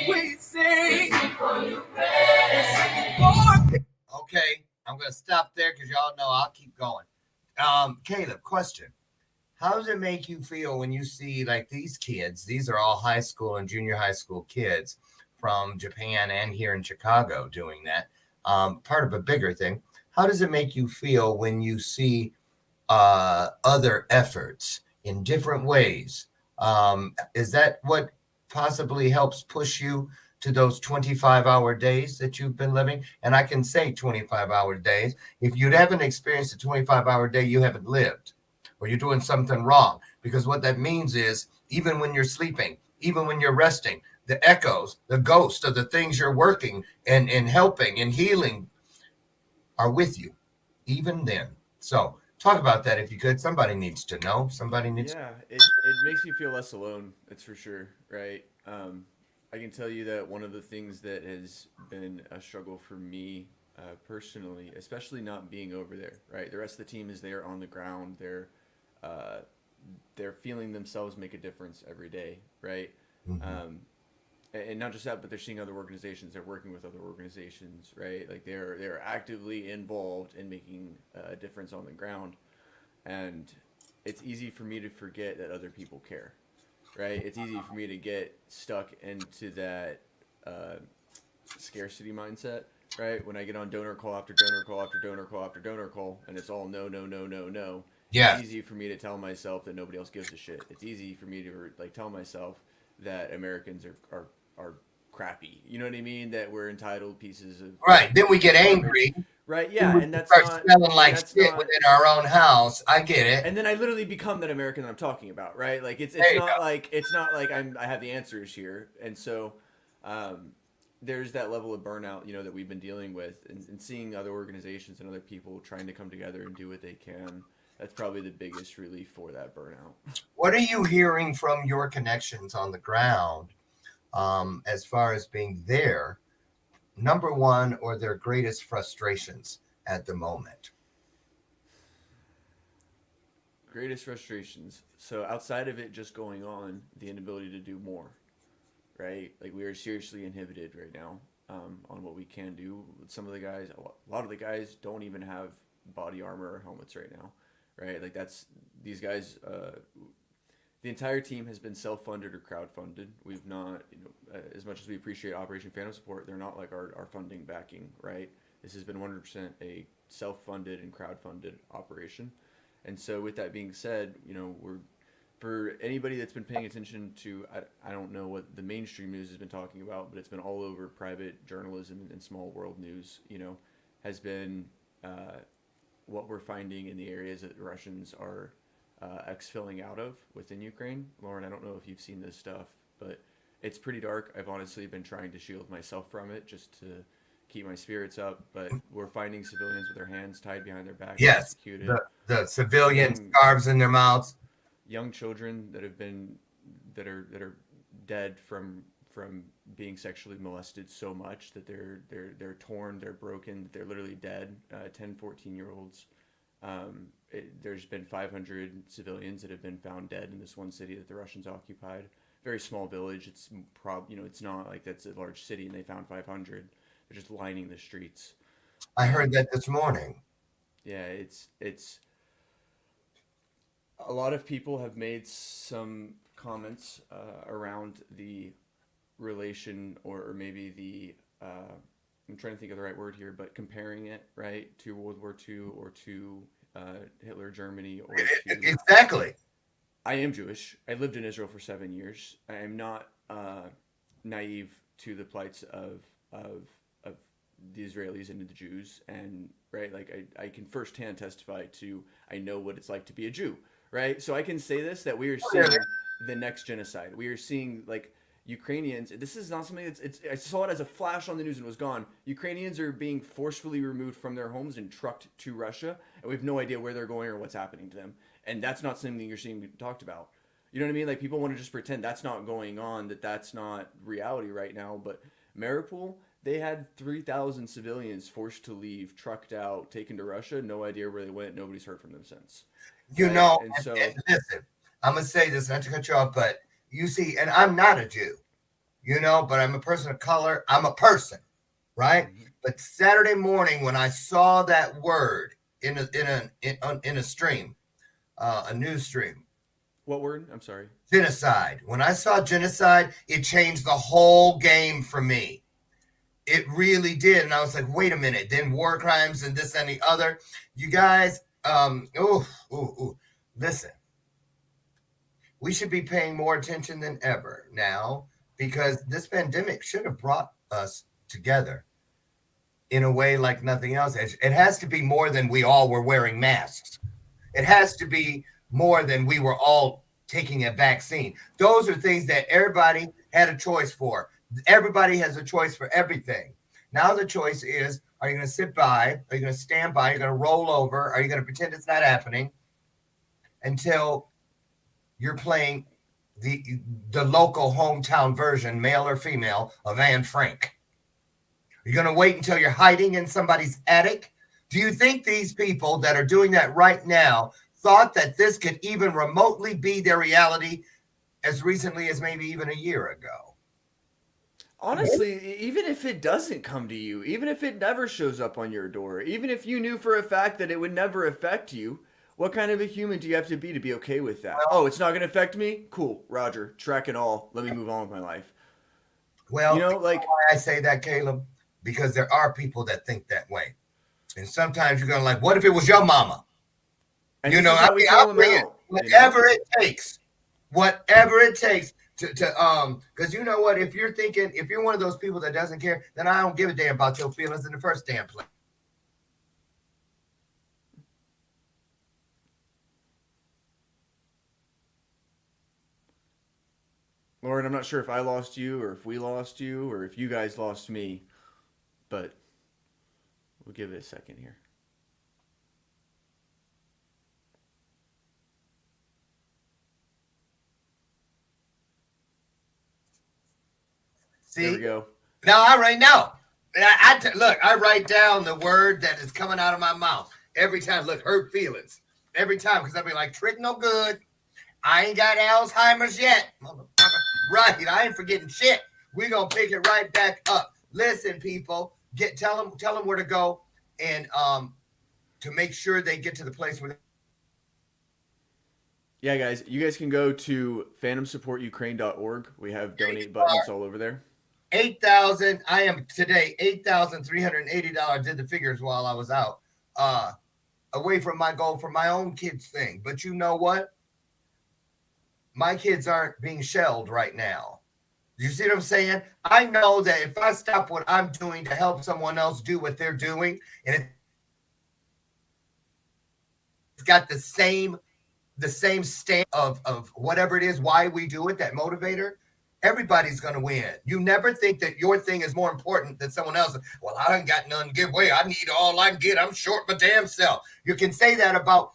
we sing. for Ukraine. For Okay, I'm going to stop there because y'all know I'll keep going. Caleb, question. How does it make you feel when you see like these kids? These are all high school and junior high school kids from Japan and here in Chicago doing that. Part of a bigger thing. How does it make you feel when you see other efforts in different ways? Is that what possibly helps push you to those 25-hour days that you've been living? And I can say 25-hour days. If you haven't experienced a 25-hour day, you haven't lived, or you're doing something wrong. Because what that means is even when you're sleeping, even when you're resting, the echoes, the ghosts of the things you're working and helping and healing are with you, even then. So talk about that if you could. Somebody needs to know. Somebody needs. Yeah, it makes me feel less alone. That's for sure, right? I can tell you that one of the things that has been a struggle for me personally, especially not being over there, right? The rest of the team is there on the ground. They're feeling themselves make a difference every day, right? Mm-hmm. And not just that, but they're seeing other organizations. They're working with other organizations, right? Like they're actively involved in making a difference on the ground, and it's easy for me to forget that other people care, right? It's easy for me to get stuck into that scarcity mindset, right? When I get on donor call after donor call after donor call after donor call, and it's all no, no, no, no, no. Yeah. It's easy for me to tell myself that nobody else gives a shit. It's easy for me to like tell myself that Americans are crappy. You know what I mean? That we're entitled pieces of Right. Then we get angry. Right. Yeah. And that's start not smelling like that's shit not, within our own house. I get it. and then I literally become that American that I'm talking about, right? Like it's There you not go. like I have the answers here, and so there's that level of burnout, that we've been dealing with, and seeing other organizations and other people trying to come together and do what they can. That's probably the biggest relief for that burnout. What are you hearing from your connections on the ground as far as being there, number one, or their greatest frustrations at the moment? Greatest frustrations. So outside of it just going on, the inability to do more, right? Like we are seriously inhibited right now on what we can do. Some of the guys, a lot of the guys don't even have body armor or helmets right now, right? Like these guys, the entire team has been self-funded or crowd-funded. We've not, as much as we appreciate Operation Phantom Support, they're not like our funding backing, right? This has been 100% a self-funded and crowd-funded operation. And so with that being said, we're, for anybody that's been paying attention to, I don't know what the mainstream news has been talking about, but it's been all over private journalism and small world news, has been what we're finding in the areas that the Russians are exfilling out of within Ukraine. Lauren, I don't know if you've seen this stuff, but it's pretty dark. I've honestly been trying to shield myself from it just to keep my spirits up, but we're finding civilians with their hands tied behind their backs, Yes, executed. the civilian scarves in their mouths. Young children that are dead from being sexually molested so much that they're torn, they're broken, they're literally dead. 10, 14-year-olds. there's been 500 civilians that have been found dead in this one city that the Russians occupied. Very small village. It's it's not like that's a large city, and they found 500. They're just lining the streets. I heard that this morning. Yeah, it's a lot of people have made some comments around the relation, or maybe the I'm trying to think of the right word here, but comparing it, right, to World War II or to Hitler Germany or to... Exactly. I am Jewish. I lived in Israel for 7 years. I am not naive to the plights of the Israelis and the Jews, and right, like I can firsthand testify to, I know what it's like to be a Jew, right? So I can say this, that we are seeing the next genocide. We are seeing like Ukrainians. This is not something that's. I saw it as a flash on the news and it was gone. Ukrainians are being forcefully removed from their homes and trucked to Russia, and we have no idea where they're going or what's happening to them. And that's not something you're seeing talked about. You know what I mean? Like people want to just pretend that's not going on, that's not reality right now. But Mariupol, they had 3,000 civilians forced to leave, trucked out, taken to Russia. No idea where they went. Nobody's heard from them since. You right? know, and so listen, I'm gonna say this, not to cut you off, but you see, and I'm not a Jew, you know, but I'm a person of color. I'm a person, right? Mm-hmm. But Saturday morning when I saw that word in a stream, a news stream. What word? I'm sorry. Genocide. When I saw genocide, it changed the whole game for me. It really did. And I was like, wait a minute. Then war crimes and this and the other. You guys, listen. We should be paying more attention than ever now, because this pandemic should have brought us together in a way like nothing else. It has to be more than we all were wearing masks. It has to be more than we were all taking a vaccine. Those are things that everybody had a choice for. Everybody has a choice for everything. Now the choice is, are you going to sit by? Are you going to stand by? Are you going to roll over? Are you going to pretend it's not happening until you're playing the local hometown version, male or female, of Anne Frank? Are you going to wait until you're hiding in somebody's attic? Do you think these people that are doing that right now thought that this could even remotely be their reality as recently as maybe even a year ago? Honestly, even if it doesn't come to you, even if it never shows up on your door, even if you knew for a fact that it would never affect you, what kind of a human do you have to be okay with that? Well, it's not going to affect me? Cool, Roger, track and all. Let me move on with my life. Well, you know, like why I say that, Caleb? Because there are people that think that way. And sometimes you're going to like, what if it was your mama? And you know, whatever it takes to because you know what, if you're thinking, if you're one of those people that doesn't care, then I don't give a damn about your feelings in the first damn place. Lauren, I'm not sure if I lost you or if we lost you or if you guys lost me, but we'll give it a second here. See? There we go. Now I right now. Look, I write down the word that is coming out of my mouth every time. Look, hurt feelings every time, because I'll be like, trick no good. I ain't got Alzheimer's yet, motherfucker. Right, I ain't forgetting shit. We're gonna pick it right back up. Listen, people, tell them where to go, and to make sure they get to the place where. Yeah, guys, you guys can go to phantomsupportukraine.org. We have donate buttons all over there. 8,000. I am today $8,380. Did the figures while I was out, away from my goal for my own kids thing. But you know what? My kids aren't being shelled right now. You see what I'm saying? I know that if I stop what I'm doing to help someone else do what they're doing, and it's got the same stamp of whatever it is, why we do it, that motivator, everybody's going to win. You never think that your thing is more important than someone else's. Well, I ain't got nothing to give away. I need all I can get. I'm short my damn self. You can say that about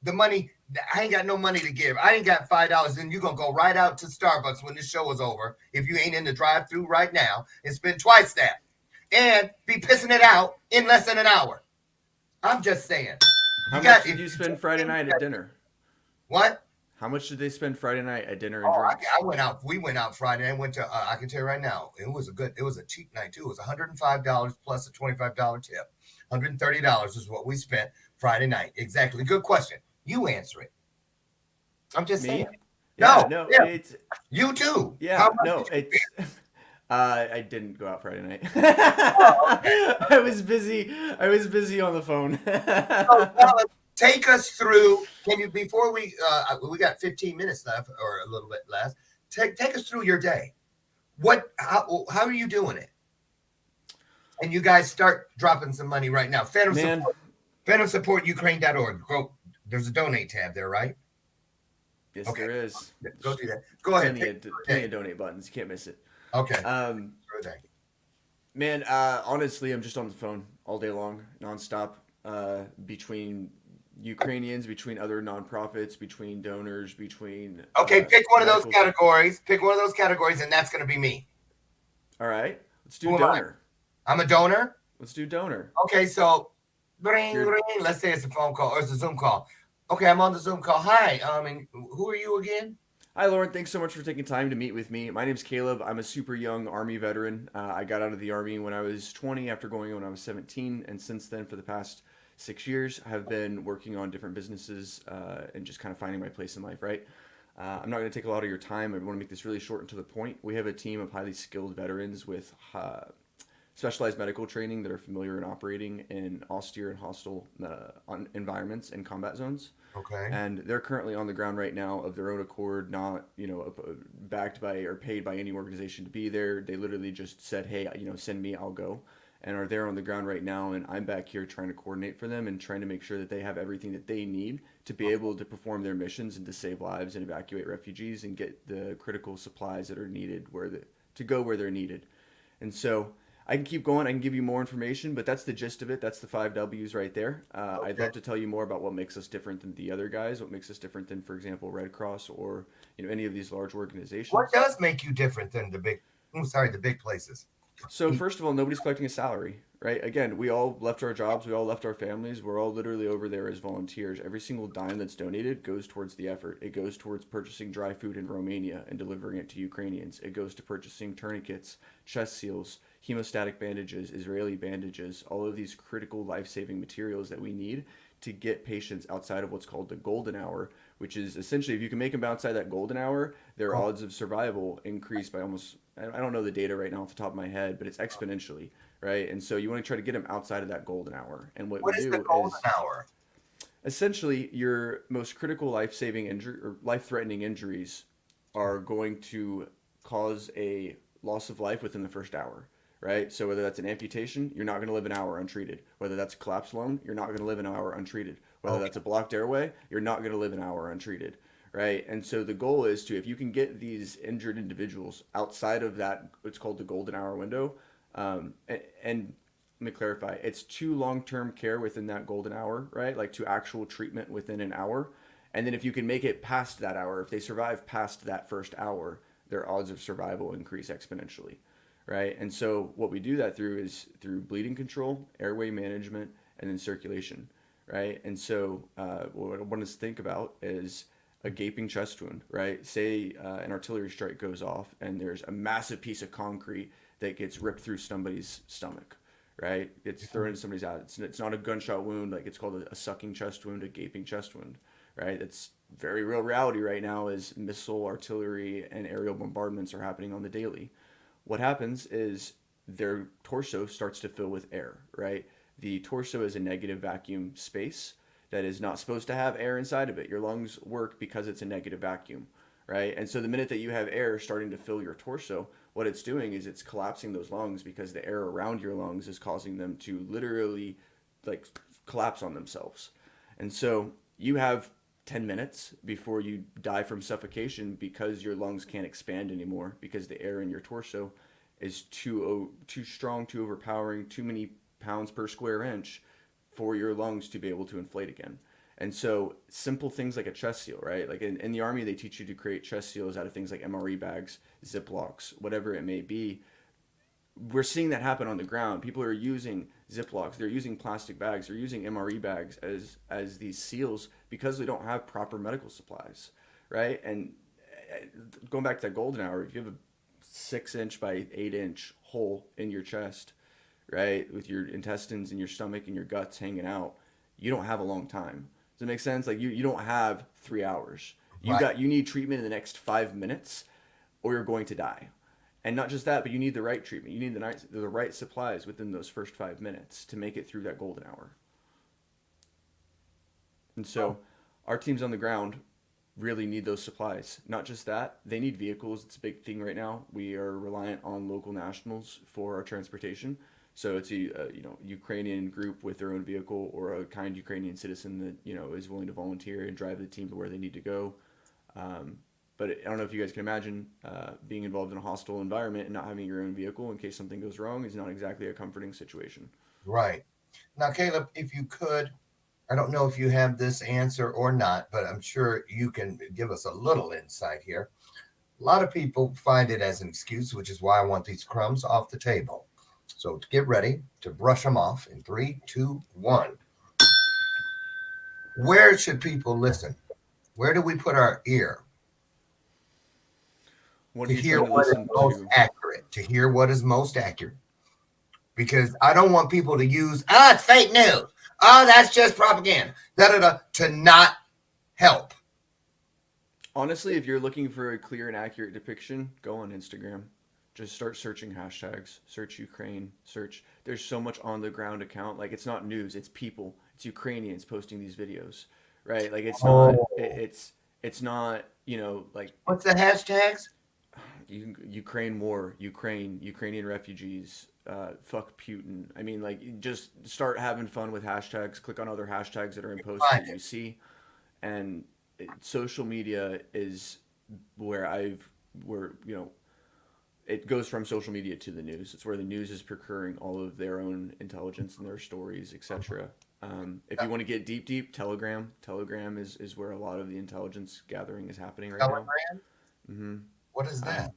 the money. I ain't got no money to give. I ain't got $5. Then you're going to go right out to Starbucks when this show is over, if you ain't in the drive-thru right now, and spend twice that. And be pissing it out in less than an hour. I'm just saying. How much did you spend Friday night at dinner? What? How much did they spend Friday night at dinner and Oh, drinks? I went out. We went out Friday. I went to. I can tell you right now, it was a cheap night too. It was $105 plus a $25 tip. $130 is what we spent Friday night. Exactly. Good question. You answer it. I'm just Me? saying. Yeah, No, it's you too. yeah, How much no, did you it's I didn't go out Friday night. Oh, okay. I was busy. I was busy on the phone. So, fellas, take us through. Can you before we got 15 minutes left or a little bit less? Take us through your day. How are you doing it? And you guys start dropping some money right now. Man, Phantom Support Ukraine.org. Go. There's a donate tab there, right? yes, Okay. there is. Go do that. Go ahead. Plenty of donate buttons. You can't miss it. Okay. Um, Through that. Man, honestly, I'm just on the phone all day long, nonstop, between Ukrainians, between other nonprofits, between donors, between. Okay, pick one of those medical- categories. Pick one of those categories, and that's going to be me. All right, let's do Who am I? donor. I'm a donor. Let's do donor. Okay, so ring, You're- ring. Let's say it's a phone call or it's a Zoom call. Okay, I'm on the Zoom call. Hi. And who are you again? Hi, Lauren. Thanks so much for taking time to meet with me. My name's Caleb. I'm a super young Army veteran. I got out of the Army when I was 20 after going when I was 17. And since then, for the past 6 years, have been working on different businesses and just kind of finding my place in life, right? I'm not going to take a lot of your time. I want to make this really short and to the point. We have a team of highly skilled veterans with specialized medical training that are familiar in operating in austere and hostile environments and combat zones. Okay. And they're currently on the ground right now of their own accord, not, backed by or paid by any organization to be there. They literally just said, hey, send me, I'll go. And are there on the ground right now. And I'm back here trying to coordinate for them and trying to make sure that they have everything that they need to be able to perform their missions and to save lives and evacuate refugees and get the critical supplies that are needed to go where they're needed. And so I can keep going. I can give you more information, but that's the gist of it. That's the 5 W's right there. I'd love to tell you more about what makes us different than the other guys, what makes us different than, for example, Red Cross or any of these large organizations. What does make you different than the big places? So first of all, nobody's collecting a salary, right? Again, we all left our jobs. We all left our families. We're all literally over there as volunteers. Every single dime that's donated goes towards the effort. It goes towards purchasing dry food in Romania and delivering it to Ukrainians. It goes to purchasing tourniquets, chest seals, hemostatic bandages, Israeli bandages, all of these critical life-saving materials that we need to get patients outside of what's called the golden hour, which is essentially if you can make them outside that golden hour, their odds of survival increase by almost, I don't know the data right now off the top of my head, but it's exponentially, right? And so you want to try to get them outside of that golden hour. And what is the golden hour? Essentially, your most critical life-saving injury or life-threatening injuries are going to cause a loss of life within the first hour. Right? So whether that's an amputation, you're not going to live an hour untreated. Whether that's a collapsed lung, you're not going to live an hour untreated. Whether that's a blocked airway, you're not going to live an hour untreated. Right? And so the goal is to, if you can get these injured individuals outside of that, it's called the golden hour window. And let me clarify, it's to long-term care within that golden hour, right? Like to actual treatment within an hour. And then if you can make it past that hour, if they survive past that first hour, their odds of survival increase exponentially. Right. And so what we do that through is through bleeding control, airway management, and then circulation. Right. And so what I want us to think about is a gaping chest wound. Right. Say an artillery strike goes off and there's a massive piece of concrete that gets ripped through somebody's stomach. Right. It's thrown into somebody's out. It's not a gunshot wound. Like it's called a sucking chest wound, a gaping chest wound. Right. That's very real reality right now as missile, artillery, and aerial bombardments are happening on the daily. What happens is their torso starts to fill with air, right? The torso is a negative vacuum space that is not supposed to have air inside of it. Your lungs work because it's a negative vacuum, right? And so the minute that you have air starting to fill your torso, what it's doing is it's collapsing those lungs because the air around your lungs is causing them to literally like collapse on themselves. And so you have 10 minutes before you die from suffocation because your lungs can't expand anymore because the air in your torso is too strong, too overpowering, too many pounds per square inch for your lungs to be able to inflate again. And so simple things like a chest seal, right? Like in the Army, they teach you to create chest seals out of things like MRE bags, Ziplocs, whatever it may be. We're seeing that happen on the ground. People are using Ziplocs. They're using plastic bags. They're using MRE bags as these seals because they don't have proper medical supplies, right? And going back to that golden hour, if you have a 6-inch by 8-inch hole in your chest, right, with your intestines and your stomach and your guts hanging out, you don't have a long time. Does it make sense? Like you don't have 3 hours. You need treatment in the next 5 minutes, or you're going to die. And not just that, but you need the right treatment. You need the right supplies within those first 5 minutes to make it through that golden hour. And so our teams on the ground really need those supplies. Not just that, they need vehicles. It's a big thing right now. We are reliant on local nationals for our transportation. So it's a Ukrainian group with their own vehicle, or a kind Ukrainian citizen that is willing to volunteer and drive the team to where they need to go. But I don't know if you guys can imagine being involved in a hostile environment and not having your own vehicle in case something goes wrong is not exactly a comforting situation. Right. Now, Caleb, if you could, I don't know if you have this answer or not, but I'm sure you can give us a little insight here. A lot of people find it as an excuse, which is why I want these crumbs off the table. So get ready to brush them off in 3, 2, 1. Where should people listen? Where do we put our ear? To hear what is most accurate. To hear what is most accurate. Because I don't want people to use, it's fake news. That's just propaganda. To not help. Honestly, if you're looking for a clear and accurate depiction, go on Instagram. Just start searching hashtags. Search Ukraine. There's so much on the ground account. Like, it's not news. It's people. It's Ukrainians posting these videos, right? Like, it's not. It's not. Like. What's the hashtags? Ukraine war. Ukrainian refugees. Fuck Putin. I mean, like, just start having fun with hashtags. Click on other hashtags that are in posts that you see, and social media is where it goes from social media to the news. It's where the news is procuring all of their own intelligence and their stories, etc. If you want to get deep, Telegram is where a lot of the intelligence gathering is happening right now. Mm-hmm. What is that?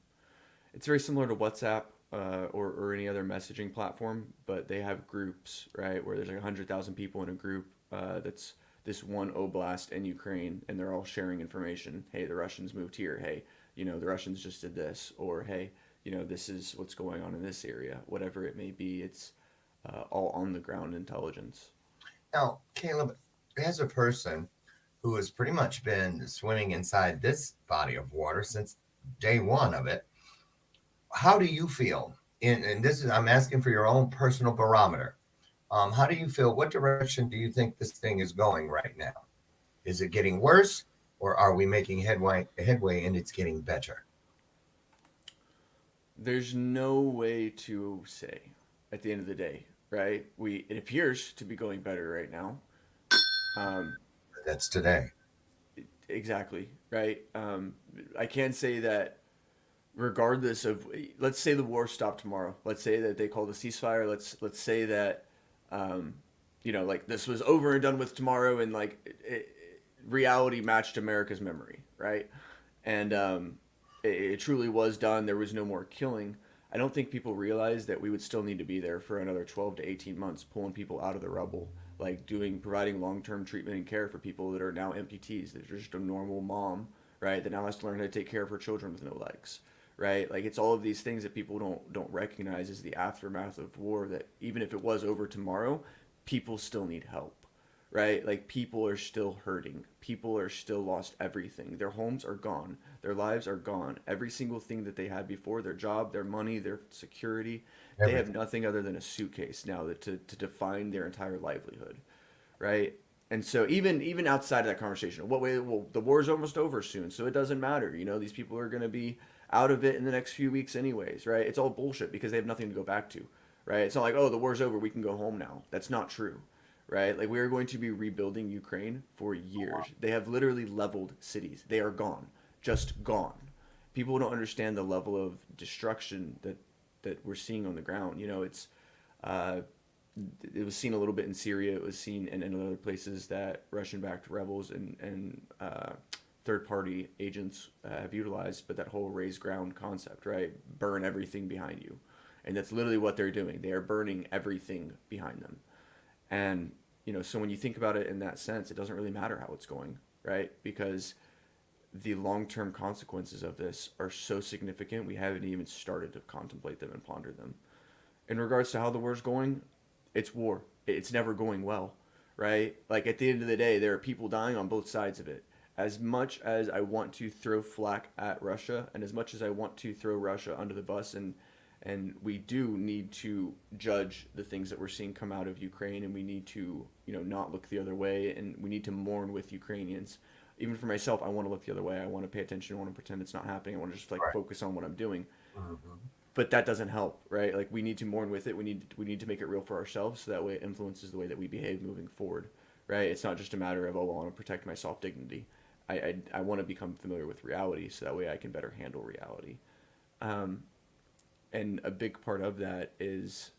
It's very similar to WhatsApp or any other messaging platform, but they have groups, right, where there's like 100,000 people in a group that's this one oblast in Ukraine, and they're all sharing information. Hey, the Russians moved here. Hey, the Russians just did this. Or, hey, this is what's going on in this area. Whatever it may be, it's all on the ground intelligence. Now, Caleb, as a person who has pretty much been swimming inside this body of water since day one of it, how do you feel? And I'm asking for your own personal barometer. How do you feel? What direction do you think this thing is going right now? Is it getting worse, or are we making headway and it's getting better? There's no way to say at the end of the day, right? It appears to be going better right now. That's today. Exactly, right? I can say that regardless of, let's say the war stopped tomorrow. Let's say that they called a ceasefire. Let's say that, like, this was over and done with tomorrow, and reality matched America's memory, right? And it truly was done. There was no more killing. I don't think people realize that we would still need to be there for another 12 to 18 months, pulling people out of the rubble, like providing long-term treatment and care for people that are now amputees. They're just a normal mom, right, that now has to learn how to take care of her children with no legs, right? Like, it's all of these things that people don't recognize as the aftermath of war, that even if it was over tomorrow, people still need help, right? Like, people are still hurting. People are still lost everything. Their homes are gone. Their lives are gone. Every single thing that they had before, their job, their money, their security, they have nothing other than a suitcase now to define their entire livelihood, right? And so even outside of that conversation, the war's almost over soon, so it doesn't matter. These people are going to be out of it in the next few weeks anyways, right? It's all bullshit because they have nothing to go back to, right? It's not like, the war's over, we can go home now. That's not true, right? Like, we are going to be rebuilding Ukraine for years. They have literally leveled cities. They are gone, just gone. People don't understand the level of destruction that we're seeing on the ground. It's it was seen a little bit in Syria. It was seen in other places that Russian-backed rebels and third-party agents have utilized. But that whole raise ground concept, right? Burn everything behind you. And that's literally what they're doing. They are burning everything behind them. And, so when you think about it in that sense, it doesn't really matter how it's going, right? Because the long-term consequences of this are so significant, we haven't even started to contemplate them and ponder them. In regards to how the war's going, it's war. It's never going well, right? Like, at the end of the day, there are people dying on both sides of it. As much as I want to throw flack at Russia, and as much as I want to throw Russia under the bus, and we do need to judge the things that we're seeing come out of Ukraine, and we need to, not look the other way, and we need to mourn with Ukrainians. Even for myself, I want to look the other way. I want to pay attention. I want to pretend it's not happening. I want to just focus on what I'm doing. But that doesn't help, right? Like, we need to mourn with it. We need to make it real for ourselves, so that way it influences the way that we behave moving forward, right? It's not just a matter of, I want to protect my self-dignity. I want to become familiar with reality, so that way I can better handle reality. And a big part of that is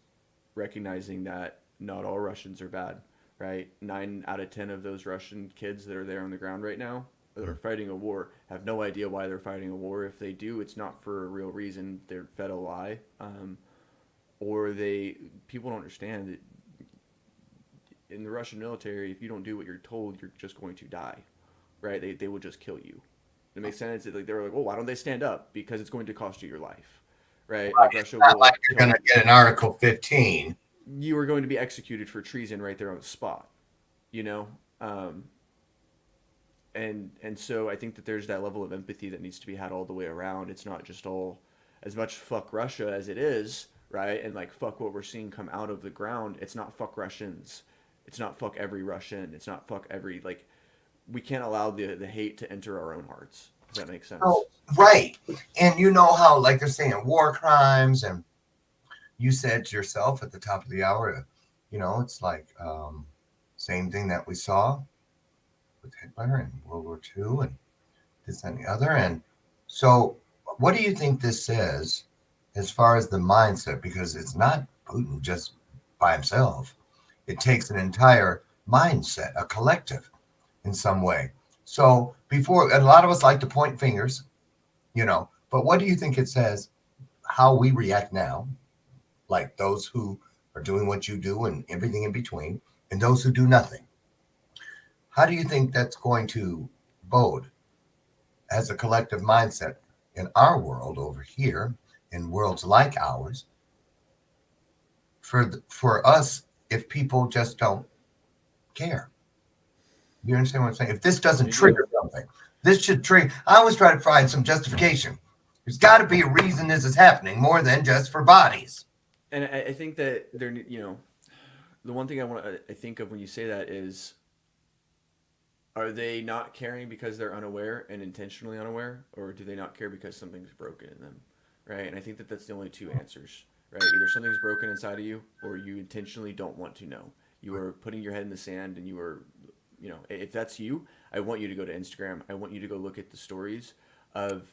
recognizing that not all Russians are bad, right? 9 out of 10 of those Russian kids that are there on the ground right now that are fighting a war have no idea why they're fighting a war. If they do, it's not for a real reason. They're fed a lie. Or people don't understand that in the Russian military, if you don't do what you're told, you're just going to die, right? They will just kill you. It makes sense. They were like, why don't they stand up? Because it's going to cost you your life, right? Like, Russia it's not will like you're going to get an Article 15. You are going to be executed for treason right there on the spot, and so I think that there's that level of empathy that needs to be had all the way around. It's not just all as much fuck Russia as it is, right? And like, fuck what we're seeing come out of the ground. It's not fuck Russians. It's not fuck every Russian. It's not fuck every, like, we can't allow the hate to enter our own hearts. Does that make sense? Oh, right. And you know how, like, they're saying war crimes, and you said to yourself at the top of the hour, it's like same thing that we saw with Hitler in World War II and this and the other. And so what do you think this says as far as the mindset? Because it's not Putin just by himself. It takes an entire mindset, a collective in some way. So before, and a lot of us like to point fingers, but what do you think it says how we react now? Like those who are doing what you do and everything in between, and those who do nothing. How do you think that's going to bode as a collective mindset in our world over here, in worlds like ours, for us, if people just don't care? You understand what I'm saying? If this doesn't trigger something, this should trigger. I always try to find some justification. There's got to be a reason this is happening more than just for bodies. And I think that the one thing I think of when you say that is, are they not caring because they're unaware and intentionally unaware, or do they not care because something's broken in them, right? And I think that that's the only two answers, right? Either something's broken inside of you, or you intentionally don't want to know. You are putting your head in the sand, and you are, if that's you, I want you to go to Instagram. I want you to go look at the stories of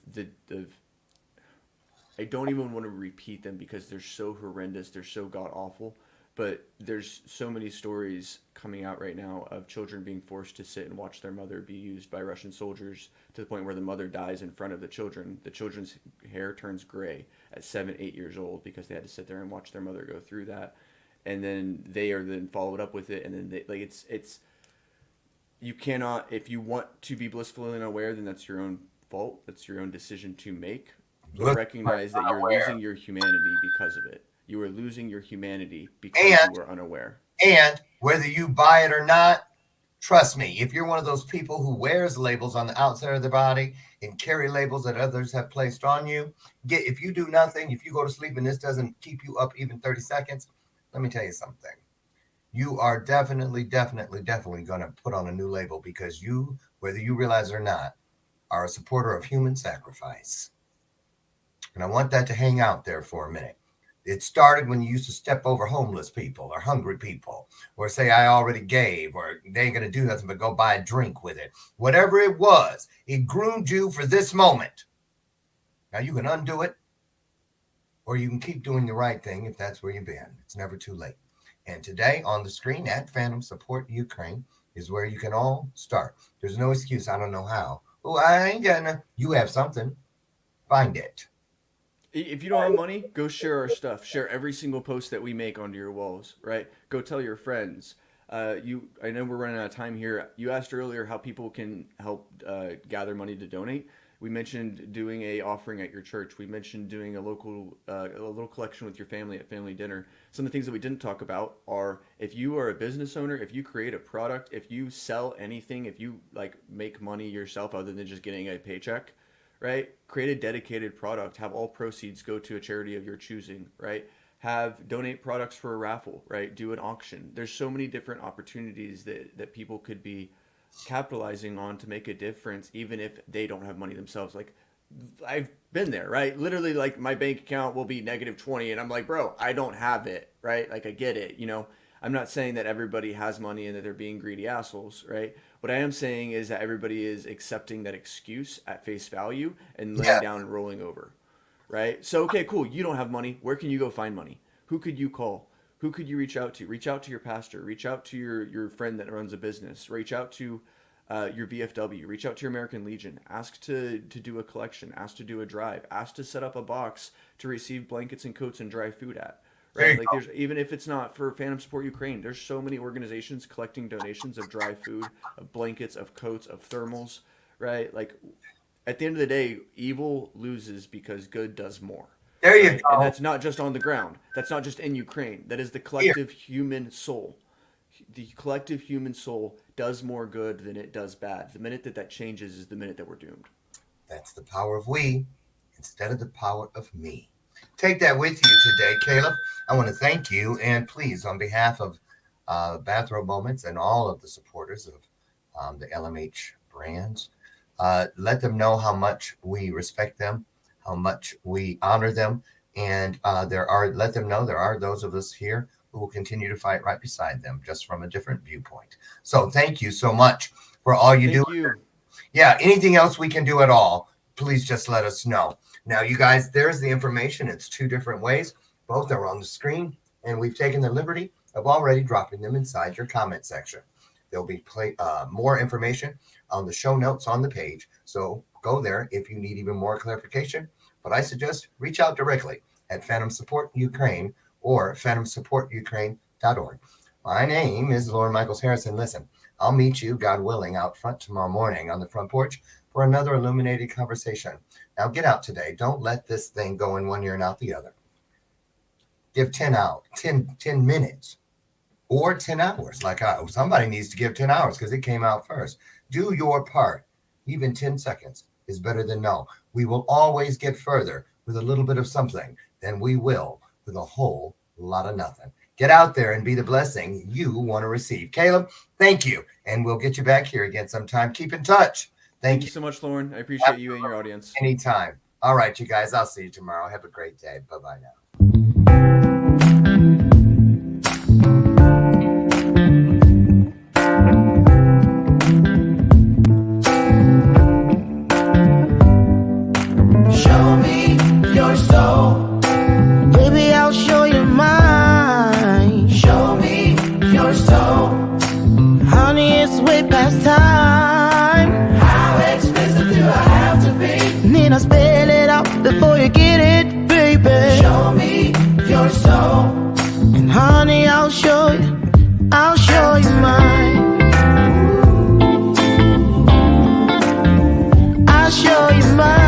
I don't even want to repeat them because they're so horrendous. They're so god awful. But there's so many stories coming out right now of children being forced to sit and watch their mother be used by Russian soldiers to the point where the mother dies in front of the children. The children's hair turns gray at 7, 8 years old because they had to sit there and watch their mother go through that. And then they are then followed up with it. And then it's you cannot, if you want to be blissfully unaware, then that's your own fault. That's your own decision to make. But recognize that you're losing your humanity because of it. You are losing your humanity because you are unaware. And whether you buy it or not, trust me, if you're one of those people who wears labels on the outside of their body and carry labels that others have placed on you, if you do nothing, if you go to sleep and this doesn't keep you up even 30 seconds, let me tell you something. You are definitely going to put on a new label because you, whether you realize it or not, are a supporter of human sacrifice. And I want that to hang out there for a minute. It started when you used to step over homeless people or hungry people, or say, I already gave, or they ain't going to do nothing but go buy a drink with it. Whatever it was, it groomed you for this moment. Now you can undo it, or you can keep doing the right thing if that's where you've been. It's never too late. And today on the screen at Phantom Support Ukraine is where you can all start. There's no excuse. I don't know how. Oh, I ain't gonna. You have something. Find it. If you don't have money, go share our stuff. Share every single post that we make onto your walls, right? Go tell your friends. I know we're running out of time here. You asked earlier how people can help gather money to donate. We mentioned doing a offering at your church. We mentioned doing a little collection with your family at family dinner. Some of the things that we didn't talk about are, if you are a business owner, if you create a product, if you sell anything, if you like make money yourself other than just getting a paycheck, right? Create a dedicated product. Have all proceeds go to a charity of your choosing, right? Donate products for a raffle, right? Do an auction. There's so many different opportunities that people could be capitalizing on to make a difference, even if they don't have money themselves. Like, I've been there, right? Literally, like, my bank account will be -20 and I'm like, bro, I don't have it, right? Like, I get it, you know. I'm not saying that everybody has money and that they're being greedy assholes, right? What I am saying is that everybody is accepting that excuse at face value and laying down and rolling over, right? So, okay, cool, you don't have money. Where can you go find money? Who could you call? Who could you reach out to? Reach out to your pastor. Reach out to your friend that runs a business. Reach out to your VFW. Reach out to your American Legion. Ask to do a collection. Ask to do a drive. Ask to set up a box to receive blankets and coats and dry food at. Right? Like, there's, even if it's not for Phantom Support Ukraine, there's so many organizations collecting donations of dry food, of blankets, of coats, of thermals. Right? Like, at the end of the day, evil loses because good does more. There you go. And that's not just on the ground. That's not just in Ukraine. That is the collective human soul. The collective human soul does more good than it does bad. The minute that changes is the minute that we're doomed. That's the power of we instead of the power of me. Take that with you today, Caleb. I want to thank you. And please, on behalf of Bathrobe Moments and all of the supporters of the LMH brands, let them know how much we respect them, how much we honor them, and let them know there are those of us here who will continue to fight right beside them, just from a different viewpoint. So thank you so much for all you do. Thank you. Yeah, anything else we can do at all, please just let us know. Now, you guys, there's the information. It's 2 different ways. Both are on the screen, and we've taken the liberty of already dropping them inside your comment section. There'll be more information on the show notes on the page, so go there if you need even more clarification. But I suggest reach out directly at Phantom Support Ukraine or phantomsupportukraine.org. My name is Lauren Michaels Harrison. Listen, I'll meet you, God willing, out front tomorrow morning on the front porch for another illuminated conversation. Now get out today. Don't let this thing go in one ear and out the other. Give 10 minutes or 10 hours. Like somebody needs to give 10 hours because it came out first. Do your part. Even 10 seconds is better than no. We will always get further with a little bit of something than we will with a whole lot of nothing. Get out there and be the blessing you want to receive. Caleb, thank you. And we'll get you back here again sometime. Keep in touch. Thank you so much, Lauren. I appreciate you and your audience. Anytime. All right, you guys. I'll see you tomorrow. Have a great day. Bye-bye now. Show me your soul. Baby, I'll show you mine. Show me your soul. Honey, it's way past time. How expensive do I have to be? Need I spell it out before you get it, baby? Show me your soul. And honey, I'll show you mine. I'll show you mine.